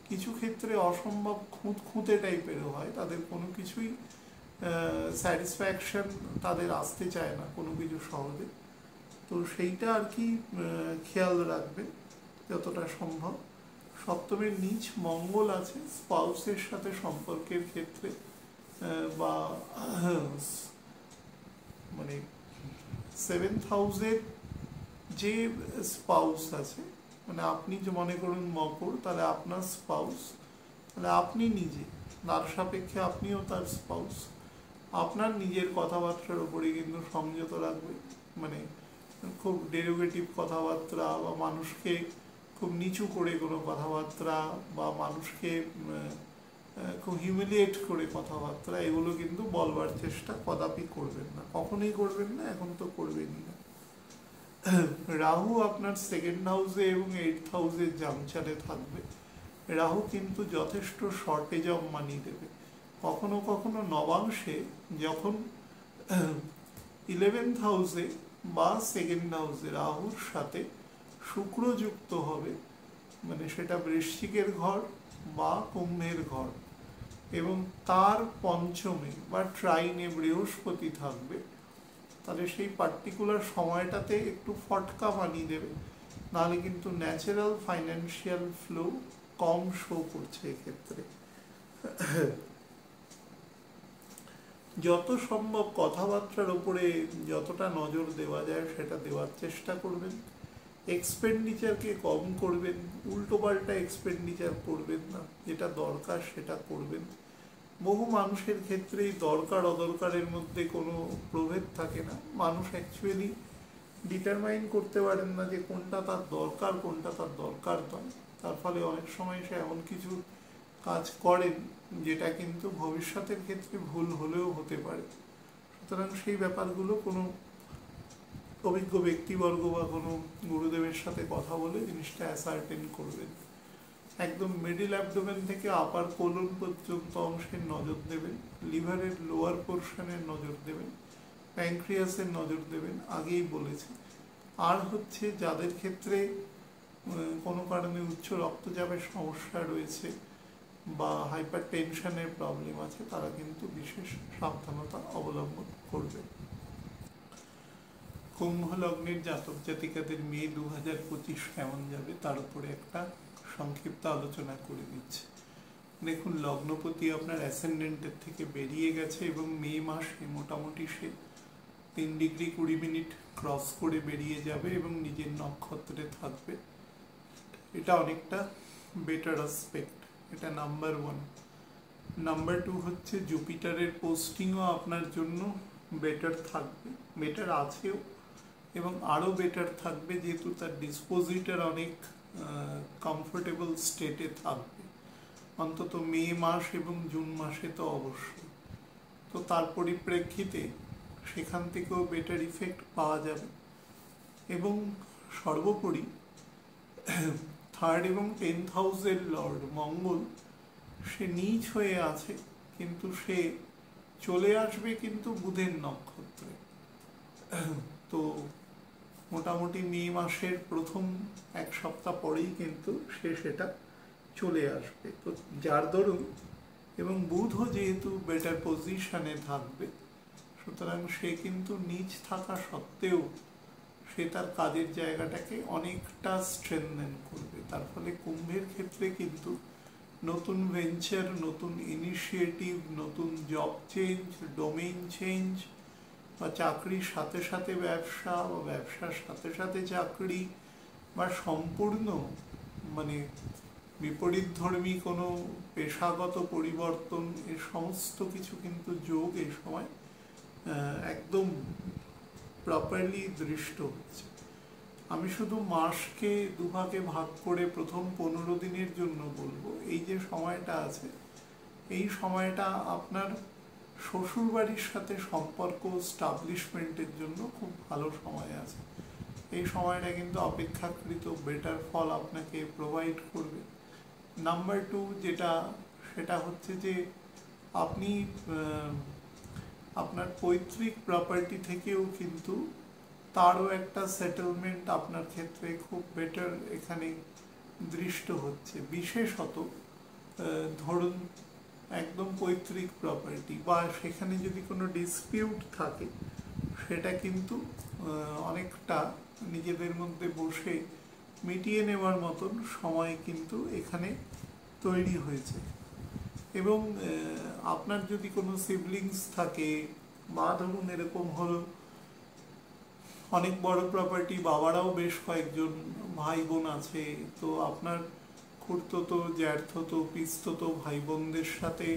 কিছু ক্ষেত্রে অসম্ভব খুঁতখুঁতে টাইপেরও হয়, তাদের কোনো কিছুই স্যাটিসফ্যাকশন তাদের আসতে চায় না কোনো কিছু সহজে। তো সেইটা আর কি খেয়াল রাখবেন যতটা সম্ভব। সপ্তমের নিচ মঙ্গল আছে, স্পাউসের সাথে সম্পর্কের ক্ষেত্রে বা মানে 7th হাউসের যে স্পাউস আছে, মানে আপনি যে মনে করুন মকর, তাহলে আপনার স্পাউস, তাহলে আপনি নিজে, তার সাপেক্ষে আপনিও তার স্পাউস, আপনার নিজের কথাবার্তার উপরে কিন্তু সংযত রাখবে। মানে খুব ডেরিভেটিভ কথাবার্তা বা মানুষকে খুব নিচু করে কোনো কথাবার্তা বা মানুষকে খুব হিউমিলিয়েট করে কথাবার্তা, এগুলো কিন্তু বলবার চেষ্টা কদাপি করবেন না, কখনোই করবেন না, এখন তো করবেনই না। রাহু আপনার 2nd হাউসে এবং 8th হাউসের জাংচারে থাকবে। রাহু কিন্তু যথেষ্ট শর্টেজ অফ মানি দেবে। কখনো কখনো নবাংশে যখন 11th হাউসে বা 2nd হাউসে রাহুর সাথে শুক্র যুক্ত হবে, মানে সেটা বৃশ্চিকের ঘর বা কুম্ভের ঘর, এবং তার পঞ্চমে বা ট্রাইনে বৃহস্পতি থাকবে, তাহলে সেই পার্টিকুলার সময়টাতে একটু ফটকা বানিয়ে দেবে। নাহলে কিন্তু ন্যাচারাল ফাইন্যান্সিয়াল ফ্লো কম শো করছে এক্ষেত্রে। যত সম্ভব কথাবার্তার উপরে যতটা নজর দেওয়া যায় সেটা দেওয়ার চেষ্টা করবেন। এক্সপেন্ডিচারকে কম করবেন, উল্টোপাল্টা এক্সপেন্ডিচার করবেন না, যেটা দরকার সেটা করবেন। বহু মানুষের ক্ষেত্রেই দরকার অদরকারের মধ্যে কোনো প্রভেদ থাকে না। মানুষ অ্যাকচুয়ালি ডিটারমাইন করতে পারেন না যে কোনটা তার দরকার কোনটা তার দরকার নয়। তার ফলে অনেক সময় সে এমন কিছু কাজ করেন যেটা কিন্তু ভবিষ্যতের ক্ষেত্রে ভুল হলেও হতে পারে। সুতরাং সেই ব্যাপারগুলো কোনো অভিজ্ঞ ব্যক্তিবর্গ বা কোনো গুরুদেবের সাথে কথা বলে জিনিসটা অ্যাসার্টেন করবেন। একদম মিডিল অ্যাবডোমেন থেকে আপার কোলন পর্যন্ত অংশের নজর দেবেন, লিভারের লোয়ার পোর্শনের নজর দেবেন, প্যানক্রিয়াসের নজর দেবেন, আগেই বলেছি। আর হচ্ছে যাদের ক্ষেত্রে কোনো কারণে উচ্চ রক্তচাপের সমস্যা রয়েছে বা হাইপার টেনশনের প্রবলেম আছে, তারা কিন্তু বিশেষ সাবধানতা অবলম্বন করবে। কুম্ভ লগ্নের জাতক জাতিকাদের মে 2025 কেমন যাবে তার উপরে একটা সংক্ষিপ্ত আলোচনা করে দিচ্ছে। দেখুন, লগ্নপতি আপনার অ্যাসেন্ডেন্টের থেকে বেরিয়ে গেছে এবং মে মাসে মোটামুটি সে 3 ডিগ্রি 20 মিনিট ক্রস করে বেরিয়ে যাবে এবং নিজের নক্ষত্রে থাকবে। এটা অনেকটা বেটার অ্যাসপেক্ট, এটা নাম্বার 1। নাম্বার 2 হচ্ছে জুপিটারের পোস্টিংও আপনার জন্য বেটার থাকবে, বেটার আছেও এবং আরও বেটার থাকবে, যেহেতু তার ডিসপোজিটার অনেক কমফোর্টেবল স্টেটে থাকবে, অন্তত মে মাস এবং জুন মাসে তো অবশ্যই। তো তার পরিপ্রেক্ষিতে সেখান থেকেও বেটার ইফেক্ট পাওয়া যাবে। এবং সর্বোপরি 3rd এবং 10th হাউসের লর্ড মঙ্গল সে নীচ হয়ে আছে, কিন্তু সে চলে আসবে কিন্তু বুধের নক্ষত্রে। তো মোটামুটি মে মাসের প্রথম 1 সপ্তাহ পরেই কিন্তু সে সেটা চলে আসবে। তো যার দরুন এবং বুধও যেহেতু বেটার পজিশনে থাকবে, সুতরাং সে কিন্তু নিচ থাকা সত্ত্বেও সে তার কাজের জায়গাটাকে অনেকটা স্ট্রেনথেন করবে। তার ফলে কুম্ভের ক্ষেত্রে কিন্তু নতুন ভেঞ্চার, নতুন ইনিশিয়েটিভ, নতুন জব চেঞ্জ, ডোমেইন চেঞ্জ, বা চাকরির সাথে সাথে ব্যবসা বা ব্যবসার সাথে সাথে চাকরি, বা সম্পূর্ণ মানে বিপরীতধর্মী কোনো পেশাগত পরিবর্তন, এ সমস্ত কিছু কিন্তু যোগ এই সময় একদম প্রপারলি দৃষ্ট হচ্ছে। আমি শুধু মাসকে দুভাগে ভাগ করে প্রথম 15 দিনের জন্য বলবো, এই যে সময়টা আছে, এই সময়টা আপনার শ্বশুরবাড়ির সাথে সম্পর্ক স্টাবলিশমেন্টের জন্য খুব ভালো সময় আছে। এই সময়টা কিন্তু অপেক্ষাকৃত বেটার ফল আপনাকে প্রোভাইড করবে। নাম্বার 2 যেটা, সেটা হচ্ছে যে আপনি আপনার পৈতৃক প্রপার্টি থেকেও কিন্তু তারও একটা সেটেলমেন্ট আপনার ক্ষেত্রে খুব বেটার এখানে দৃষ্ট হচ্ছে। বিশেষত ধরুন একদম পৈতৃক প্রপার্টি বা সেখানে যদি কোনো ডিসপিউট থাকে, সেটা কিন্তু অনেকটা নিজেদের মধ্যে বসে মিটিয়ে নেওয়ার মতন সময় কিন্তু এখানে তৈরি হয়েছে। এবং আপনার যদি কোনো সিবলিংস থাকে, বা ধরুন এরকম হলো অনেক বড় প্রপার্টি, বাবারাও বেশ কয়েকজন ভাই বোন আছে, তো আপনার খুড়তো, জ্যাঠতো, পিস্ততো ভাই বোনদের সাথে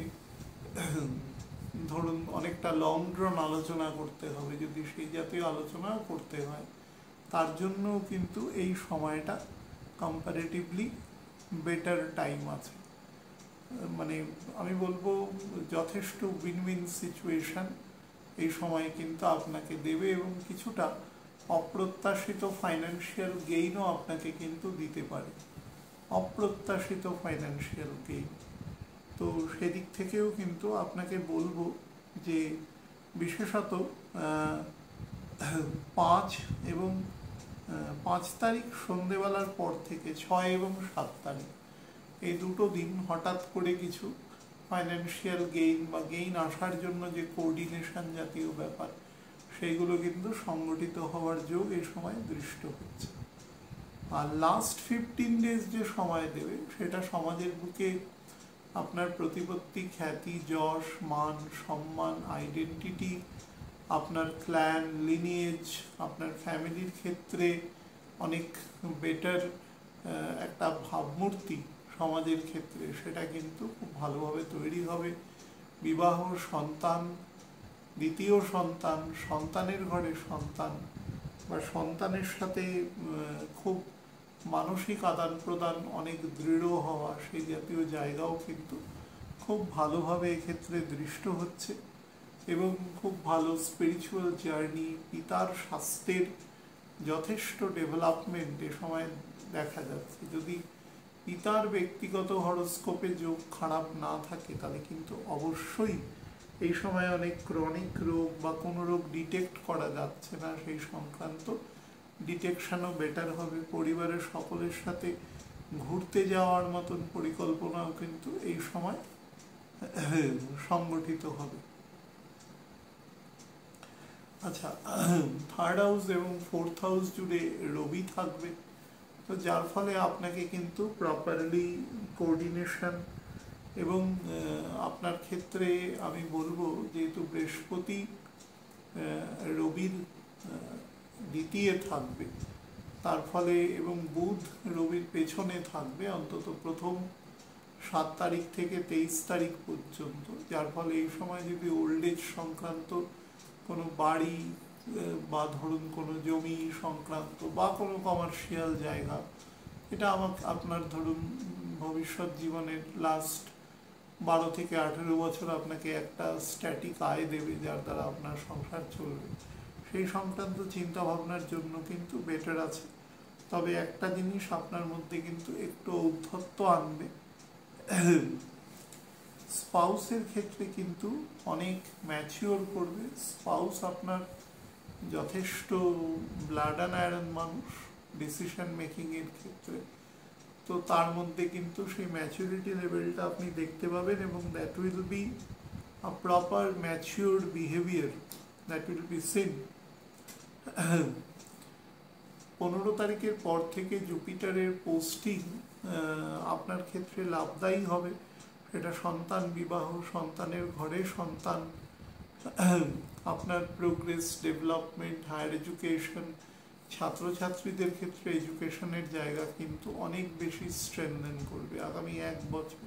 ধরুন অনেকটা লং ড্রন আলোচনা করতে হবে, যদি সেই জাতীয় আলোচনা করতে হয়, তার জন্য কিন্তু এই সময়টা কম্পারেটিভলি বেটার টাইম আছে। মানে আমি বলবো যথেষ্ট উইন উইন সিচুয়েশন এই সময় কিন্তু আপনাকে দেবে, এবং কিছুটা অপ্রত্যাশিত ফাইন্যান্সিয়াল গেইনও আপনাকে কিন্তু দিতে পারে, অপ্রত্যাশিত ফাইন্যান্সিয়াল গেইন। তো সেদিক থেকেও কিন্তু আপনাকে বলবো যে বিশেষত 5 এবং 5 তারিখ সন্ধেবেলার পর থেকে 6 এবং 7 তারিখ, এই দুটো দিন হঠাৎ করে কিছু ফাইন্যান্সিয়াল গেইন বা গেইন আসার জন্য যে কোঅর্ডিনেশন জাতীয় ব্যাপার, সেইগুলো কিন্তু সংগঠিত হওয়ার যোগ এই সময় দৃষ্ট হচ্ছে। আর লাস্ট 15 ডেজ যে সময় দেবে, সেটা সমাজের বুকে আপনার প্রতিপত্তি, খ্যাতি, যশ, মান, সম্মান, আইডেন্টিটি, আপনার ক্ল্যান, লিনিয়েজ, আপনার ফ্যামিলির ক্ষেত্রে অনেক বেটার একটা ভাবমূর্তি সমাজের ক্ষেত্রে, সেটা কিন্তু খুব ভালোভাবে তৈরি হবে। বিবাহ, সন্তান, দ্বিতীয় সন্তান, সন্তানের ঘরে সন্তান, বা সন্তানের সাথে খুব মানসিক আদান প্রদান অনেক দৃঢ় হওয়া, সেই জাতীয় জায়গাও কিন্তু খুব ভালোভাবে এক্ষেত্রে দৃষ্ট হচ্ছে। এবং খুব ভালো স্পিরিচুয়াল জার্নি, পিতার স্বাস্থ্যের যথেষ্ট ডেভেলপমেন্ট এ সময় দেখা যাচ্ছে। যদি পিতার ব্যক্তিগত হরস্কোপে যোগ খারাপ না থাকে, তাহলে কিন্তু অবশ্যই এই সময় অনেক ক্রনিক রোগ বা কোনো রোগ ডিটেক্ট করা যাচ্ছে না, সেই সংক্রান্ত ডিটেকশনও বেটার হবে। পরিবারের সকলের সাথে ঘুরতে যাওয়ার মতন পরিকল্পনাও কিন্তু এই সময় সংগঠিত হবে। আচ্ছা, 3rd হাউস এবং 4th হাউস জুড়ে রবি থাকবে, তো যার ফলে আপনাকে কিন্তু প্রপারলি কোঅর্ডিনেশন, এবং আপনার ক্ষেত্রে আমি বলবো যেহেতু বৃহস্পতি রবির দ্বিতীয় থাকবে, তার ফলে, এবং বুধ রবির পেছনে থাকবে অন্তত প্রথম 7 তারিখ থেকে 23 তারিখ পর্যন্ত, যার ফলে এই সময় যদি ওল্ড এজ সংক্রান্ত কোনো বাড়ি বা ধরুন কোনো জমি সংক্রান্ত বা কোনো কমার্শিয়াল জায়গা, এটা আপনার ধরুন ভবিষ্যৎ জীবনের লাস্ট 12 থেকে 18 বছর আপনাকে একটা স্ট্যাটিক আয় দেবে, যার দ্বারা আপনার সংসার চলবে, সেই সংক্রান্ত চিন্তা ভাবনার জন্য কিন্তু বেটার আছে। তবে একটা জিনিস আপনার মধ্যে কিন্তু একটু ঔদ্ধত্য আনবে, স্পাউসের ক্ষেত্রে কিন্তু অনেক ম্যাচিওর করবে। স্পাউস আপনার যথেষ্ট ব্লাড অ্যান্ড আয়রন মানুষ ডিসিশন মেকিংয়ের ক্ষেত্রে, তো তার মধ্যে কিন্তু সেই ম্যাচুরিটি লেভেলটা আপনি দেখতে পাবেন, এবং that will be a proper matured behaviour that will be seen. 15 তারিখের পর থেকে জুপিটারের পোস্টিং আপনার ক্ষেত্রে লাভদায়ী হবে। সেটা সন্তান, বিবাহ, সন্তানের ঘরে সন্তান, আপনার প্রোগ্রেস, ডেভেলপমেন্ট, হায়ার এডুকেশন, ছাত্রছাত্রীদের ক্ষেত্রে এডুকেশনের জায়গা কিন্তু অনেক বেশি স্ট্রেনথেন করবে আগামী 1 বছর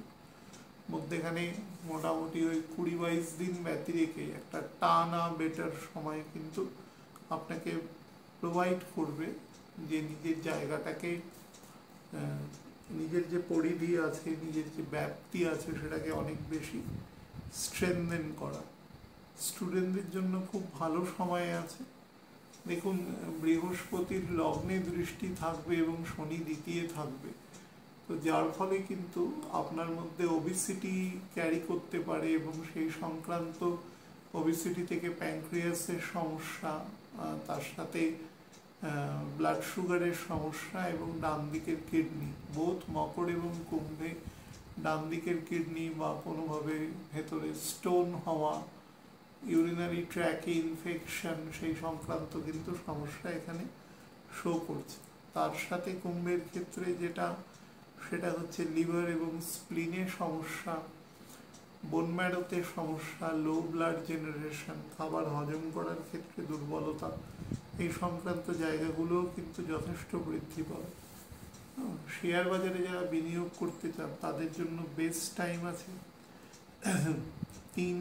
মধ্যেখানে। মোটামুটি ওই 20-22 দিন ব্যতি রেখে একটা টানা বেটার সময় কিন্তু আপনাকে প্রোভাইড করবে যে নিজের জায়গাটাকে, নিজের যে পরিধি আছে, নিজের যে ব্যাপ্তি আছে, সেটাকে অনেক বেশি স্ট্রেনথেন করা। স্টুডেন্টদের জন্য খুব ভালো সময় আছে। দেখুন, বৃহস্পতির লগ্নে দৃষ্টি থাকবে এবং শনি দ্বিতীয় থাকবে, তো যার ফলে কিন্তু আপনার মধ্যে ওবিসিটি ক্যারি করতে পারে এবং সেই সংক্রান্ত ওবিসিটি থেকে প্যানক্রিয়াসের সমস্যা, তার সাথে ব্লাড সুগারের সমস্যা এবং ডান দিকের কিডনি, বোধ মকর এবং কুম্ভে ডান দিকের কিডনি বা কোনোভাবে ভেতরে স্টোন হওয়া, ইউরিনারি ট্র্যাকে ইনফেকশন, সেই সংক্রান্ত কিন্তু সমস্যা এখানে শো করছে। তার সাথে কুম্ভের ক্ষেত্রে যেটা, সেটা হচ্ছে লিভার এবং স্প্লিনের সমস্যা, বোন ম্যারোতে সমস্যা, লো ব্লাড জেনারেশন, খাবার হজম করার ক্ষেত্রে দুর্বলতা, এই সংক্রান্ত জায়গাগুলোও কিন্তু যথেষ্ট বৃদ্ধি পাবে। শেয়ার বাজারে যারা বিনিয়োগ করতে চান তাদের জন্য বেস্ট টাইম আছে 1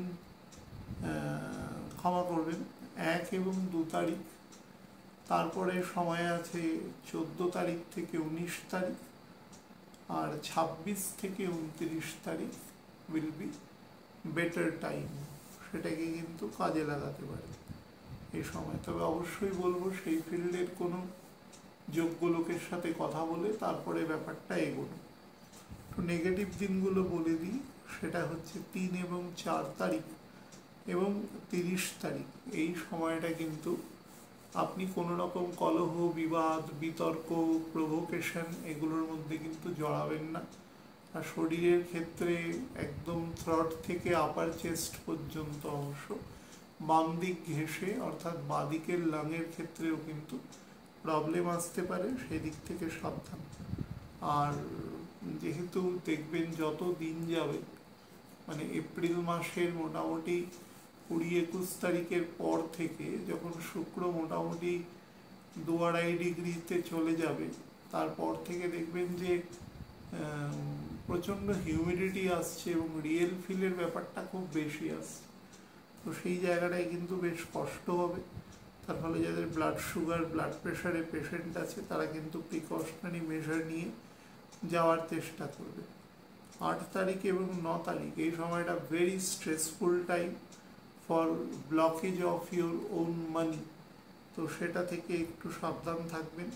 এবং 2 তারিখ, তারপরে সময় আছে 14 তারিখ থেকে 19 তারিখ, আর 26 থেকে 29 তারিখ উইল বি বেটার টাইম। সেটাকে কিন্তু কাজে লাগাতে পারে এই সময়। তবে অবশ্যই বলবো সেই ফিল্ডের কোনো যোগ্য লোকের সাথে কথা বলে তারপরে ব্যাপারটা এগোনো। তো নেগেটিভ দিনগুলো বলে দিই, সেটা হচ্ছে 3 এবং 4 তারিখ এবং 30 তারিখ। এই সময়টা কিন্তু আপনি কোনো রকম কলহ, বিবাদ, বিতর্ক, প্রভোকেশন এগুলোর মধ্যে কিন্তু জড়াবেন না। আর শরীরের ক্ষেত্রে একদম থ্রট থেকে আপার চেস্ট পর্যন্ত অংশ বাম দিক ঘেঁষে, অর্থাৎ বাঁদিকের লাংয়ের ক্ষেত্রেও কিন্তু প্রবলেম আসতে পারে, সেদিক থেকে সাবধান। আর যেহেতু দেখবেন যত দিন যাবে, মানে এপ্রিল মাসের মোটামুটি 20-21 তারিখের পর থেকে যখন শুক্র মোটামুটি 2-2.5 ডিগ্রিতে চলে যাবে, তারপর থেকে দেখবেন যে প্রচণ্ড হিউমিডিটি আসছে এবং রিয়েল ফিলের ব্যাপারটা খুব বেশি আসছে। তো সেই জায়গাটায় কিন্তু বেশ কষ্ট হবে। তার ফলে যাদের ব্লাড সুগার, ব্লাড প্রেশারে পেশেন্ট আছে, তারা কিন্তু প্রিকশনারি মেজার নিয়ে যাওয়ার চেষ্টা করবে। 8 তারিখ এবং 9 তারিখ এই সময়টা very stressful time for blockage of your own মানি, তো সেটা থেকে একটু সাবধান থাকবেন।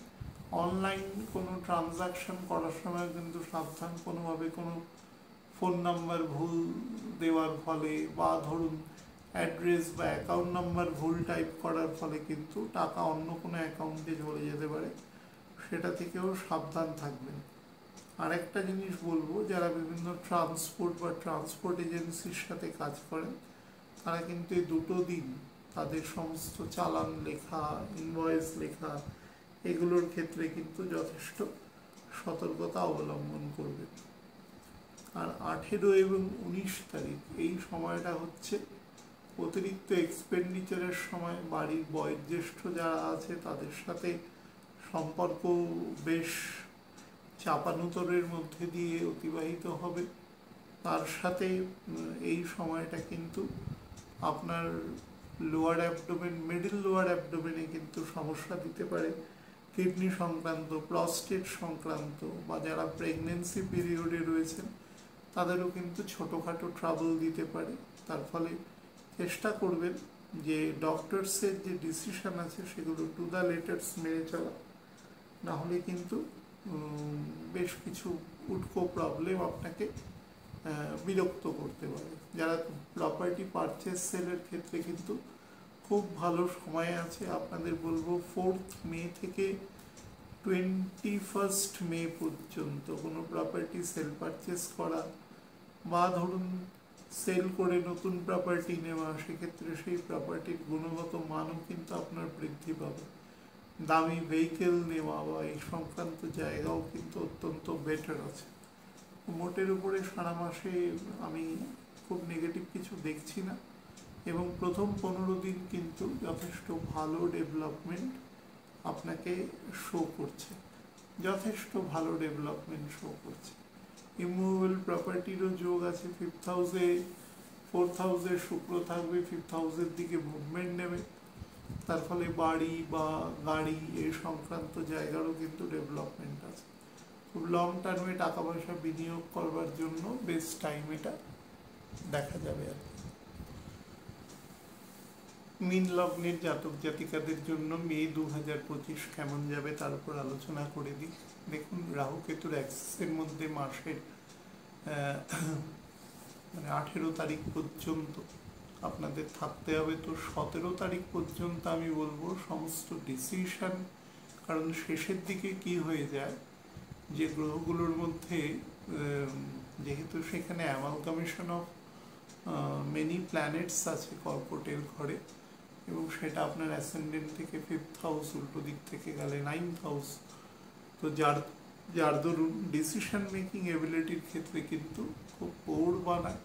অনলাইন কোনো ট্রানজাকশন করার সময় কিন্তু সাবধান, কোনোভাবে কোনো ফোন নাম্বার ভুল দেওয়ার ফলে বা ধরুন অ্যাড্রেস বা অ্যাকাউন্ট নাম্বার ভুল টাইপ করার ফলে কিন্তু টাকা অন্য কোনো অ্যাকাউন্টে চলে যেতে পারে, সেটা থেকেও সাবধান থাকবেন। আরেকটা জিনিস বলবো, যারা বিভিন্ন ট্রান্সপোর্ট বা ট্রান্সপোর্ট এজেন্সির সাথে কাজ করেন, তারা কিন্তু এই 2 দিন তাদের সমস্ত চালান লেখা, ইনভয়েস লেখা, এগুলোর ক্ষেত্রে কিন্তু যথেষ্ট সতর্কতা অবলম্বন করবে। আর 18 এবং 19 তারিখ এই সময়টা হচ্ছে অতিরিক্ত এক্সপেন্ডিচারের সময়। বাড়ির বয়োজ্যেষ্ঠ যারা আছে তাদের সাথে সম্পর্ক বেশ চাপানুতরের মধ্যে দিয়ে অতিবাহিত হবে। তার সাথে এই সময়টা কিন্তু আপনার লোয়ার অ্যাবডোমেন, মিডল লোয়ার অ্যাবডোমেনে কিন্তু সমস্যা দিতে পারে, কিডনি সংক্রান্ত, প্রস্টেট সংক্রান্ত, বা যারা প্রেগনেন্সি পিরিয়ডে রয়েছেন তাদেরও কিন্তু ছোটোখাটো ট্রাবল দিতে পারে। তার ফলে চেষ্টা করবেন যে ডক্টরসের যে ডিসিশন আছে সেগুলো টু দ্য লেটার্স মেনে চলা, নাহলে কিন্তু বেশ কিছু উটকো প্রবলেম আপনাকে বিরক্ত করতে পারে। যারা প্রপার্টি পারচেস সেলের ক্ষেত্রে কিন্তু খুব ভালো সময় আছে। আপনাদের বলবো 4 মে থেকে 21 মে পর্যন্ত কোনো প্রপার্টি সেল পারচেস করা বা ধরুন সেল করে নতুন প্রপার্টি নেওয়া, সেক্ষেত্রে সেই প্রপার্টির গুণগত মানও কিন্তু আপনার বৃদ্ধি পাবে। দামি ভেহিকেল নেওয়া বা এই সংক্রান্ত জায়গাও কিন্তু অত্যন্ত বেটার আছে। মোটের উপরে সারা মাসে আমি খুব নেগেটিভ কিছু দেখছি না, এবং প্রথম 15 দিন কিন্তু যথেষ্ট ভালো ডেভেলপমেন্ট আপনাকে শো করছে, যথেষ্ট ভালো ডেভেলপমেন্ট শো করছে। ইমুভেবল প্রপার্টিরও যোগ আছে, 5th হাউসে 4th হাউসে শুক্র থাকবে, 5th হাউসের দিকে মুভমেন্ট নেবে, তার ফলে বাড়ি বা গাড়ি এই সংক্রান্ত জায়গারও কিন্তু ডেভেলপমেন্ট আছে। খুব লং টার্মে টাকা পয়সা বিনিয়োগ করবার জন্য বেস্ট টাইম এটা দেখা যাবে আর কি। মীন লগ্নের জাতক জাতিকাদের জন্য মে 2025 কেমন যাবে তার উপর আলোচনা করে দিই। দেখুন, রাহু কেতুর অ্যাক্সিসের মধ্যে মাসের মানে 18 তারিখ পর্যন্ত আপনাদের থাকতে হবে। তো 17 তারিখ পর্যন্ত আমি বলবো সমস্ত ডিসিশন, কারণ শেষের দিকে কি হয়ে যায় যে গ্রহগুলোর মধ্যে যেহেতু সেখানে অ্যামালগামেশন অফ মেনি প্ল্যানেটস আছে কর্কটের ঘরে, এবং সেটা আপনার অ্যাসেন্ডেন্ট থেকে 5th হাউস, উল্টো দিক থেকে গেলে 9th হাউস। তো যার দরুন ডিসিশন মেকিং এবিলিটির ক্ষেত্রে কিন্তু খুব পোর বানায়,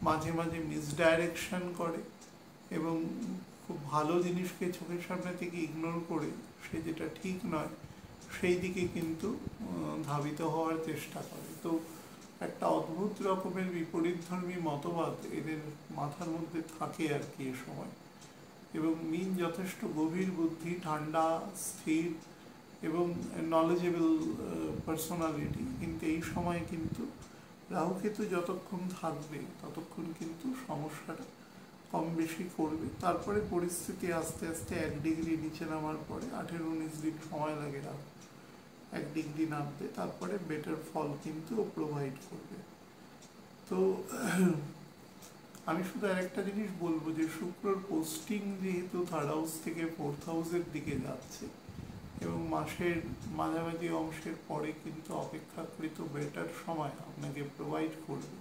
মাঝে মাঝে মিসডাইরেকশন করে, এবং খুব ভালো জিনিসকে চোখের সামনে থেকে ইগনোর করে সে যেটা ঠিক নয় সেই দিকে কিন্তু ধাবিত হওয়ার চেষ্টা করে। তো একটা অদ্ভুত রকমের বিপরীতধর্মী মতবাদ এদের মাথার মধ্যে থাকে আর কি এ সময়। এবং মীন যথেষ্ট গভীর বুদ্ধি, ঠান্ডা, স্থির এবং নলেজেবল পার্সোনালিটি, কিন্তু এই সময় কিন্তু রাহুকেতু যতক্ষণ থাকবে ততক্ষণ কিন্তু সমস্যাটা কম বেশি করবে। তারপরে পরিস্থিতি আস্তে আস্তে 1 ডিগ্রি নিচে নামার পরে 18-19 দিন সময় লাগে রাহু 1 ডিগ্রি নামতে, তারপরে বেটার ফল কিন্তু প্রোভাইড করবে। তো আমি শুধু আরেকটা জিনিস বলবো যে শুক্রর পোস্টিং যেহেতু 3rd হাউস থেকে 4th হাউসের দিকে যাচ্ছে এবং মাসের মাঝামাঝি অংশের পরে কিন্তু অপেক্ষাকৃত বেটার সময় আপনাকে প্রোভাইড করবে।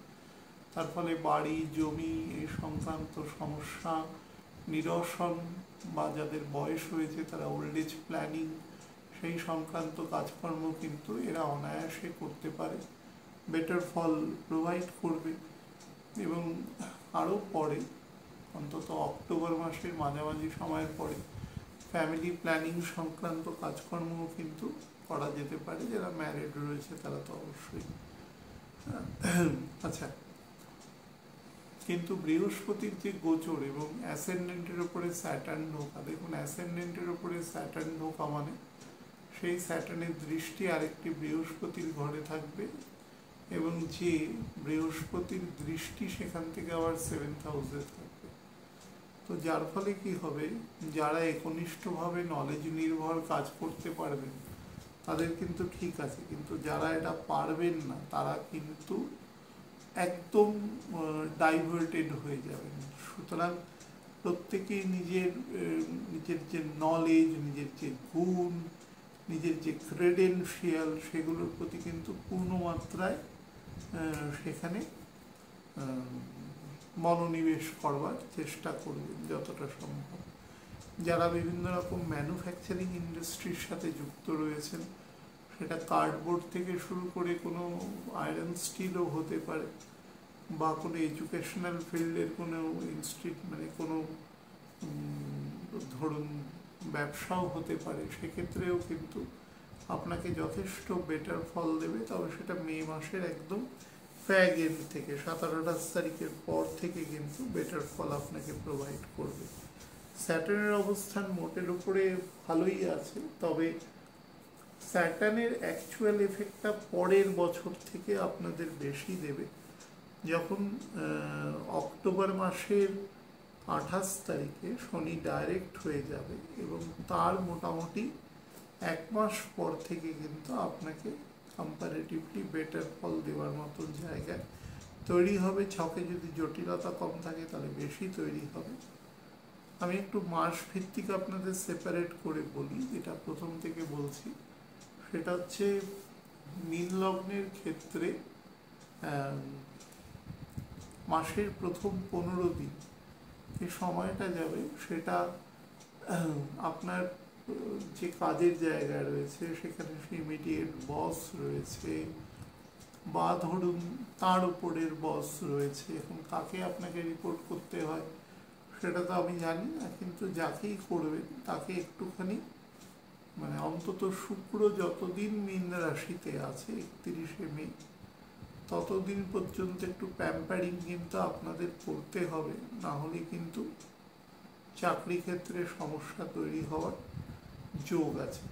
তার ফলে বাড়ি, জমি এই সংক্রান্ত সমস্যা নিরসন, বা যাদের বয়স হয়েছে তারা ওল্ড এজ প্ল্যানিং সেই সংক্রান্ত কাজকর্ম কিন্তু এরা অনায়াসে করতে পারে, বেটার ফল প্রোভাইড করবে। এবং আরও পরে, অন্তত অক্টোবর মাসের মাঝামাঝি সময়ের পরে ফ্যামিলি প্ল্যানিং সংক্রান্ত কাজকর্মও কিন্তু করা যেতে পারে। যারা ম্যারিড রয়েছে তারা তো অবশ্যই। আচ্ছা, কিন্তু বৃহস্পতির যে গোচর এবং অ্যাসেন্ডেন্টের উপরে স্যাটার্ন ঢোকা, দেখুন অ্যাসেন্ডেন্টের উপরে স্যাটার্ন ঢোকা মানে সেই স্যাটার্নের দৃষ্টি আরেকটি বৃহস্পতির ঘরে থাকবে, এবং যে বৃহস্পতির দৃষ্টি সেখান থেকে আবার 7th হাউসে থাকবে। তো যার ফলে কি হবে, যারা একনিষ্ঠভাবে নলেজ নির্ভর কাজ করতে পারবেন তাদের কিন্তু ঠিক আছে, কিন্তু যারা এটা পারবেন না তারা কিন্তু একদম ডাইভার্টেড হয়ে যাবেন। সুতরাং প্রত্যেকেই নিজের যে নলেজ, নিজের যে গুণ, নিজের যে ক্রেডেনশিয়াল সেগুলোর প্রতি কিন্তু পূর্ণমাত্রায় সেখানে মনোনিবেশ করবার চেষ্টা করবেন যতটা সম্ভব। যারা বিভিন্ন রকম ম্যানুফ্যাকচারিং ইন্ডাস্ট্রির সাথে যুক্ত রয়েছেন, সেটা কার্ডবোর্ড থেকে শুরু করে কোনো আয়রন স্টিলও হতে পারে, বা কোনো এডুকেশনাল ফিল্ডের কোনো মানে কোনো ধরুন ব্যবসাও হতে পারে, সেক্ষেত্রেও কিন্তু আপনাকে যথেষ্ট বেটার ফল দেবে। তবে সেটা মে মাসের একদম ফ্যাগ এন্ড থেকে 17-28 তারিখের পর থেকে কিন্তু বেটার ফল আপনাকে প্রোভাইড করবে। স্যাটার্নের অবস্থান মোটের উপরে ভালোই আছে, তবে স্যাটার্নের অ্যাকচুয়াল এফেক্টটা পরের বছর থেকে আপনাদের বেশি দেবে, যখন অক্টোবর মাসের 28 তারিখে শনি ডাইরেক্ট হয়ে যাবে, এবং তার মোটামুটি 1 মাস পর থেকে কিন্তু আপনাকে কম্পারেটিভলি বেটার ফল দেওয়ার মতন জায়গায় তৈরি হবে। ছকে যদি জটিলতা কম থাকে তাহলে বেশি তৈরি হবে। আমি একটু মাস ভিত্তিক আপনাদের সেপারেট করে বলি, যেটা প্রথম থেকে বলছি সেটা হচ্ছে মীন লগ্নের ক্ষেত্রে মাসের প্রথম 15 দিন যে সময়টা যাবে সেটা আপনার যে কাজের জায়গা রয়েছে সেখানে ইমিডিয়েট বস রয়েছে, বা ধরুন তার উপরের বস রয়েছে, এখন কাকে আপনাকে রিপোর্ট করতে হয় সেটা তো আমি জানি না, কিন্তু যাকেই করবেন তাকে একটুখানি মানে অন্তত শুক্র যতদিন মীন রাশিতে আছে 31শে মে, ততদিন পর্যন্ত একটু প্যাম্পারিং কিন্তু আপনাদের করতে হবে, না হলে কিন্তু চাকরি ক্ষেত্রে সমস্যা তৈরি হওয়ার যোগ আছে।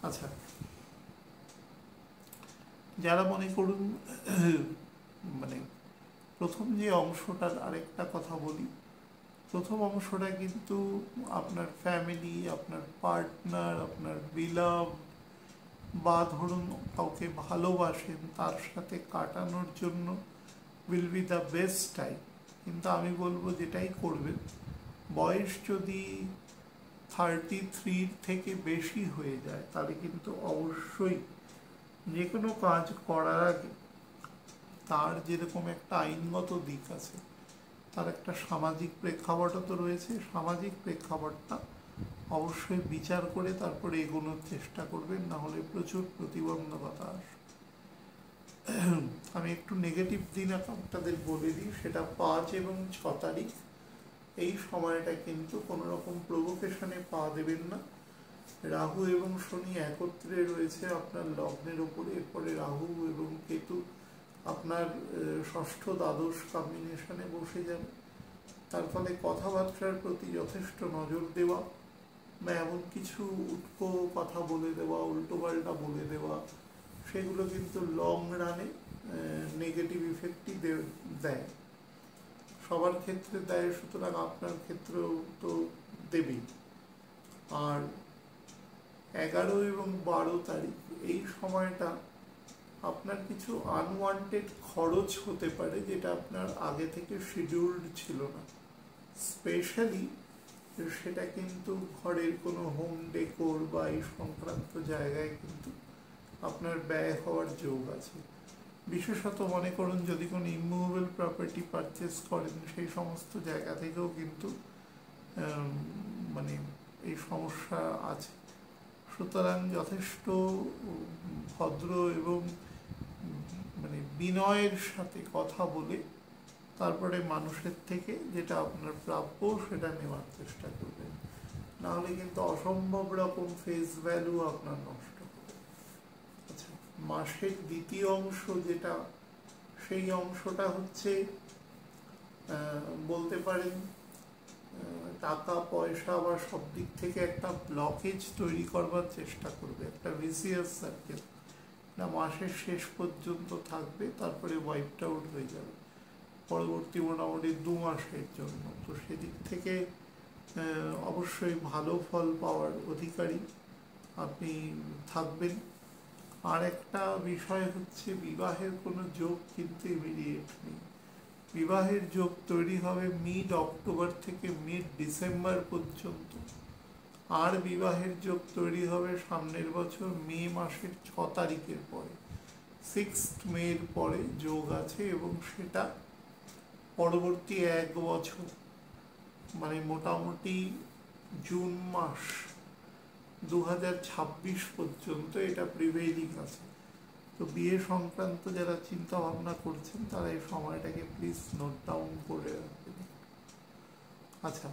আচ্ছা, যারা মনে করুন মানে প্রথম যে অংশটার আরেকটা কথা বলি, প্রথম অংশটা কিন্তু আপনার ফ্যামিলি, আপনার পার্টনার, আপনার বিলাভ, বা ধরুন কাউকে ভালোবাসেন তার সাথে কাটানোর জন্য will be the best time. কিন্তু আমি বলবো যেটাই করবেন, বয়স যদি 33 থেকে বেশি হয়ে যায় তাহলে কিন্তু অবশ্যই যে কোনো কাজ করার আগে তার যেরকম একটা আইনগত দিক আছে, তার একটা সামাজিক প্রেক্ষাপটও তো রয়েছে, সামাজিক প্রেক্ষাপটটা অবশ্যই বিচার করে তারপরে এগোনোর চেষ্টা করবেন, না হলে প্রচুর প্রতিবন্ধকতা আসবে। আমি একটু নেগেটিভ দিন আপনাদের বলে দিই, সেটা 5 এবং 6 তারিখ। এই সময়টা কিন্তু কোনো রকম প্রভোকেশনে পা দেবেন না। রাহু এবং শনি একত্রে রয়েছে আপনার লগ্নের উপরে, এরপরে রাহু এবং কেতু আপনার ষষ্ঠ দ্বাদশ কম্বিনেশনে বসে যাবে। তার ফলে কথাবার্তার প্রতি যথেষ্ট নজর দেওয়া, বা এমন কিছু উটকো কথা বলে দেওয়া, উল্টোপাল্টা বলে দেওয়া, সেগুলো কিন্তু লং রানে নেগেটিভ ইফেক্টই দেয়। সবার ক্ষেত্রে দেয়, সুতরাং আপনার ক্ষেত্রেও তো দেবেই। আর 11 এবং 12 তারিখ এই সময়টা আপনার কিছু আনওয়ান্টেড খরচ হতে পারে, যেটা আপনার আগে থেকে শিডিউলড ছিল না। স্পেশালি সেটা কিন্তু ঘরের কোনো হোম ডেকোর বা এই সংক্রান্ত জায়গায় কিন্তু আপনার ব্যয় হওয়ার যোগ আছে। বিশেষত মনে করুন যদি কোনো ইমুভেবল প্রপার্টি পারচেস করেন, সেই সমস্ত জায়গা থেকেও কিন্তু মানে এই সমস্যা আছে। সুতরাং যথেষ্ট ভদ্র এবং মানে বিনয়ের সাথে কথা বলে তারপরে মানুষের থেকে যেটা আপনার প্রাপ্য সেটা নেওয়ার চেষ্টা করবেন, নাহলে কিন্তু অসম্ভব রকম ফেস ভ্যালু আপনার নষ্ট হবে। আচ্ছা, মাসের দ্বিতীয় অংশ যেটা, সেই অংশটা হচ্ছে বলতে পারেন টাকা পয়সা বা সব দিক থেকে একটা ব্লকেজ তৈরি করবার চেষ্টা করবে, একটা ভিসিয়াস সার্কেল, না মাসের শেষ পর্যন্ত থাকবে, তারপরে ওয়াইপড আউট হয়ে যাবে পরবর্তী মোটামুটি 2 মাসের জন্য। তো সেদিক থেকে অবশ্যই ভালো ফল পাওয়ার অধিকারী আপনি থাকবেন। আর একটা বিষয় হচ্ছে বিবাহের কোনো যোগ কিন্তু ইমিডিয়েট নেই। বিবাহের যোগ তৈরি হবে মিড অক্টোবর থেকে মিড ডিসেম্বর পর্যন্ত, আর বিবাহের যোগ তৈরি হবে সামনের বছর মে মাসের 6 তারিখের পরে। 6 মের পরে যোগ আছে, এবং সেটা পরবর্তী 1 বছর মানে মোটামুটি জুন মাস 2026 পর্যন্ত এটা প্রিভেইলিং আছে। তো বিয়ে সংক্রান্ত যারা চিন্তা ভাবনা করছেন তারা এই সময়টাকে প্লিজ নোট ডাউন করে রাখবেন। আচ্ছা,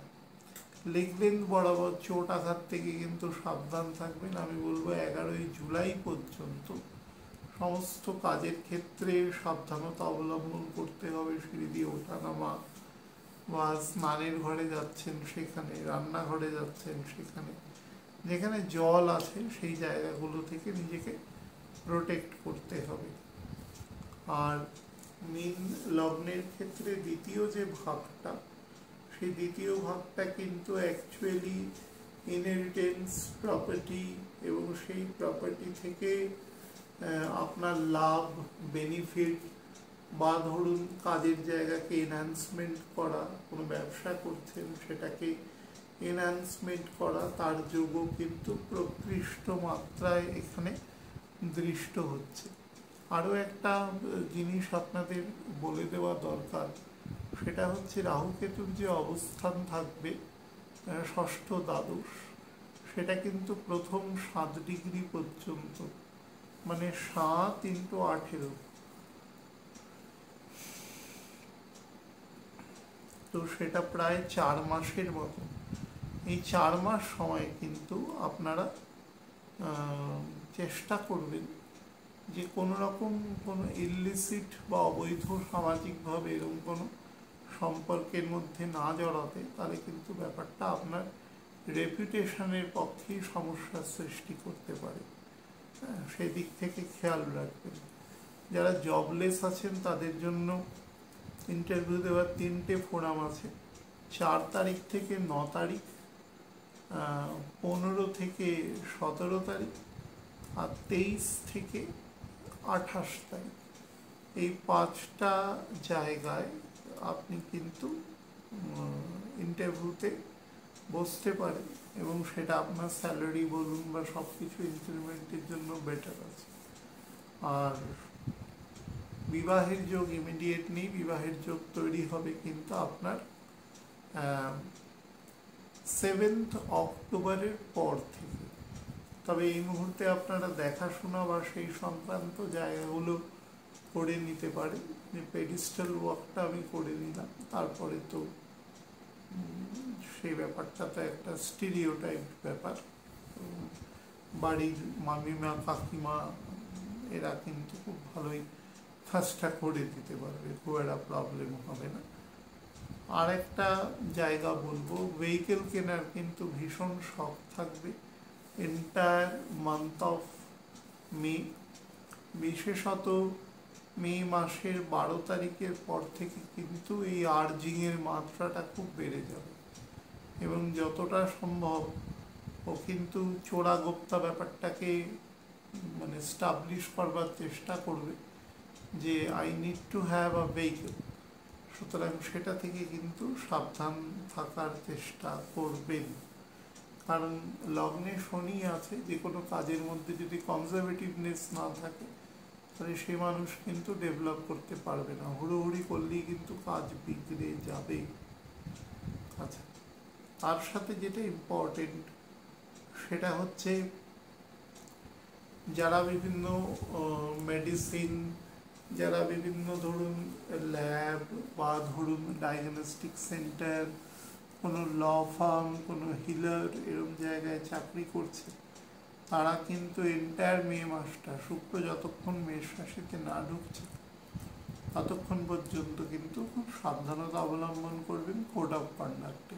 লিখবেন বরাবর চোট আঘাত থেকে কিন্তু সাবধান থাকবেন। আমি বলবো 11ই জুলাই পর্যন্ত সমস্ত কাজের ক্ষেত্রে সাবধানতা অবলম্বন করতে হবে। সিঁড়ি দিয়ে ওঠা নামা, বা স্নানের ঘরে যাচ্ছেন সেখানে, রান্নাঘরে যাচ্ছেন সেখানে, যেখানে জল আছে সেই জায়গাগুলো থেকে নিজেকে প্রোটেক্ট করতে হবে। আর মীন লগ্নের ক্ষেত্রে দ্বিতীয় যে ভাবটা, সেই দ্বিতীয় ভাবটা কিন্তু অ্যাকচুয়ালি ইনহেরিটেন্স প্রপার্টি, এবং সেই প্রপার্টি থেকে আপনার লাভ, বেনিফিট, বা ধরুন কাজের জায়গাকে এনহ্যান্সমেন্ট করা, কোনো ব্যবসা করছেন সেটাকে এনহ্যান্সমেন্ট করা, তার যোগও কিন্তু প্রকৃষ্ট মাত্রায় এখানে দৃষ্ট হচ্ছে। আরও একটা জিনিস আপনাদের বলে দেওয়া দরকার, সেটা হচ্ছে রাহু কেতুর যে অবস্থান থাকবে ষষ্ঠ দ্বাদশ, সেটা কিন্তু প্রথম 7 ডিগ্রি পর্যন্ত, মানে 7 × 18, তো সেটা প্রায় 4 মাসের মতো। এই 4 মাস সময় কিন্তু আপনারা চেষ্টা করবেন যে কোনো রকম কোনো ইললিসিট বা অবৈধ সামাজিকভাবে এরকম কোনো সম্পর্কের মধ্যে না জড়াতে, তাহলে কিন্তু ব্যাপারটা আপনার রেপুটেশনের পক্ষেই সমস্যার সৃষ্টি করতে পারে। হ্যাঁ, সেই দিক থেকে খেয়াল রাখবেন। যারা জবলেস আছেন তাদের জন্য ইন্টারভিউ দেওয়ার 3টে ফোরাম আছে, 4 তারিখ থেকে 9 তারিখ, 15 থেকে 17 তারিখ আর 23 থেকে 28 তারিখ। এই 5টা জায়গায় আপনি কিন্তু ইন্টারভিউতে বসতে পারেন এবং সেটা আপনার স্যালারি বলুন বা সব কিছু ইনক্রিমেন্টের জন্য বেটার আছে। আর বিবাহের যোগ ইমিডিয়েট নেই, বিবাহের যোগ তৈরি হবে কিন্তু আপনার 7 অক্টোবরের পর থেকে। তবে এই মুহূর্তে আপনারা দেখাশোনা বা সেই সংক্রান্ত জায়গাগুলো করে নিতে পারেন। যে পেডিস্টাল ওয়ার্কটা আমি করে নিলাম, তারপরে তো সেই ব্যাপারটা তো একটা স্টিরিওটাইপ ব্যাপার। বাড়ির মামিমা কাকিমা এরা কিন্তু খুব ভালোই কাজটা করে দিতে পারবে, খুব একটা প্রবলেম হবে না। আর একটা জায়গা বলবো, ভেহিকেল কেনার কিন্তু ভীষণ শখ থাকবে এন্টায়ার মান্থ অফ মে, বিশেষত মে মাসের 12 তারিখের পর থেকে কিন্তু এই আর্জিংয়ের মাত্রাটা খুব বেড়ে যাবে এবং যতটা সম্ভব ও কিন্তু চোরাগোপ্তা ব্যাপারটাকে মানে স্টাবলিশ করবার চেষ্টা করবে যে I need to have a vehicle. সুতরাং সেটা থেকে কিন্তু সাবধান থাকার চেষ্টা করবেন, কারণ লগ্নে শনি আছে। যে কোনো কাজের মধ্যে যদি কনজারভেটিভনেস না থাকে তাহলে সে মানুষ কিন্তু ডেভেলপ করতে পারবে না, হুড়োহুড়ি করলেই কিন্তু কাজ বিগড়ে যাবে। আচ্ছা, তার সাথে যেটা ইম্পর্টেন্ট সেটা হচ্ছে যারা বিভিন্ন মেডিসিন, যারা বিভিন্ন ধরুন ল্যাব বা ধরুন ডায়াগনস্টিক সেন্টার, কোনো ল ফার্ম, কোনো হিলার এরকম জায়গায় চাকরি করছে, তারা কিন্তু এন্টায়ার মে মাসটা শুক্র যতক্ষণ মেষ রাশিতে না ঢুকছে ততক্ষণ পর্যন্ত কিন্তু খুব সাবধানতা অবলম্বন করবেন কোড অফ কন্ডাক্টে,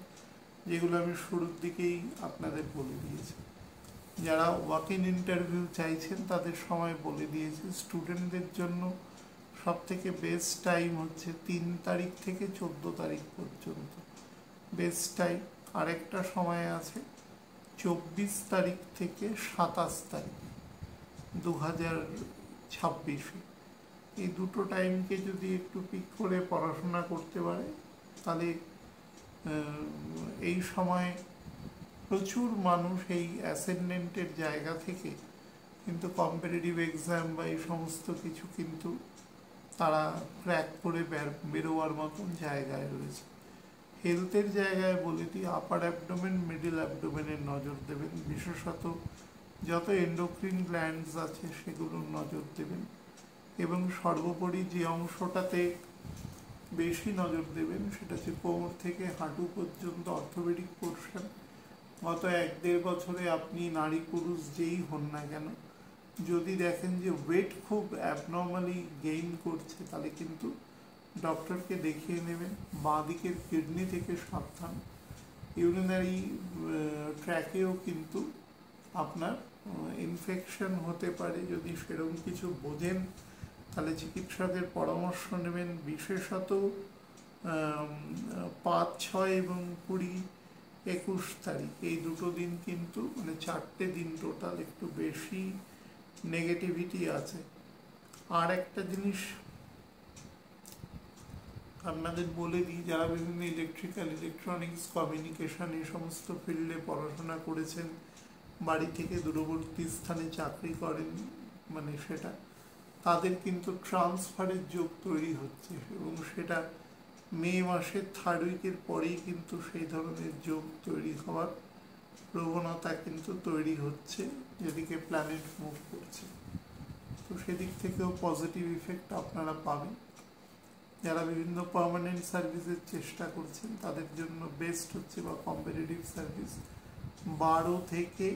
যেগুলো আমি শুরুর দিকেই আপনাদের বলে দিয়েছি। যারা ওয়াক ইন ইন্টারভিউ চাইছেন তাদের সময় বলে দিয়েছি। স্টুডেন্টদের জন্য সব থেকে বেস্ট টাইম হচ্ছে 3 তারিখ থেকে 14 তারিখ পর্যন্ত বেস্ট টাইম। আরেকটা সময় আছে 24 তারিখ থেকে 27 তারিখ 2026। এই দুটো টাইমকে যদি একটু পিক করে পড়াশোনা করতে পারে তাহলে এই সময় প্রচুর মানুষ এই অ্যাসেন্ডেন্টের জায়গা থেকে কিন্তু কম্পিটিটিভ এক্সাম বা এই সমস্ত কিছু কিন্তু তারা ক্র্যাক করে বেরোয়ার মতন জায়গায় রয়েছে। হেলথের জায়গায় বলে দিই, আপার অ্যাবডোমেন, মিডল অ্যাবডোমেনের নজর দেবেন, বিশেষত যত এন্ডোক্রিন গ্ল্যান্ডস আছে সেগুলোর নজর দেবেন এবং সর্বোপরি যে অংশটাতে বেশি নজর দেবেন সেটা হচ্ছে কোমর থেকে হাঁটু পর্যন্ত অর্থোপেডিক পোর্শন। গত 1-1.5 বছরে আপনি নারী পুরুষ যেই হন না কেন, যদি দেখেন যে ওয়েট খুব অ্যাবনর্মালি গেইন করছে তাহলে কিন্তু ডক্টরকে দেখিয়ে নেবেন। বাঁ দিকের কিডনি থেকে সাবধান। ইউরিনারি ট্র্যাকেও কিন্তু আপনার ইনফেকশন হতে পারে, যদি সেরকম কিছু বোঝেন তাহলে চিকিৎসকের পরামর্শ নেবেন। বিশেষত 5, 6 এবং 20, 21 তারিখ এই দুটো দিন কিন্তু মানে 4টে দিন টোটাল একটু বেশি নেগেটিভিটি আছে। আর একটা জিনিস আপনাদের বলে দিই, যারা বিভিন্ন ইলেকট্রিক্যাল, ইলেকট্রনিক্স, কমিউনিকেশন এই সমস্ত ফিল্ডে পড়াশোনা করেছেন, বাড়ি থেকে দূরবর্তী স্থানে চাকরি করেন, মানে সেটা তাদের কিন্তু ট্রান্সফারের যোগ তৈরি হচ্ছে এবং সেটা মে মাসের 3rd উইকের পরেই কিন্তু সেই ধরনের যোগ তৈরি হওয়ার প্রবণতা কিন্তু তৈরি হচ্ছে, যেদিকে প্ল্যানেট মুভ করছে। তো সেদিক থেকেও পজিটিভ ইফেক্ট আপনারা পাবেন। যারা বিভিন্ন পার্মানেন্ট সার্ভিসের চেষ্টা করছেন তাদের জন্য বেস্ট হচ্ছে বা কম্পিটিটিভ সার্ভিস 12 থেকে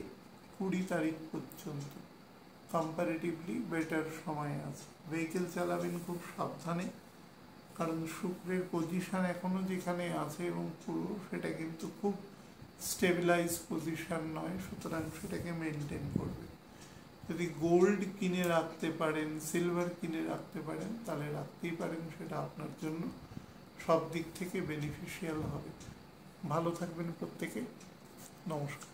20 তারিখ পর্যন্ত কম্পারেটিভলি বেটার সময় আছে। ভেহিকেল চালাবেন খুব সাবধানে, কারণ শুক্রের পজিশন এখনো যেখানে আছে এবং পুরো সেটা কিন্তু খুব স্টেবিলাইজ পজিশন নয়, সুতরাং সেটাকে মেনটেন করবে। যদি গোল্ড কিনে রাখতে পারেন, সিলভার কিনে রাখতে পারেন, তাহলে রাখতেই পারেন, সেটা আপনার জন্য সব দিক থেকে বেনিফিশিয়াল হবে। ভালো থাকবেন প্রত্যেকে, নমস্কার।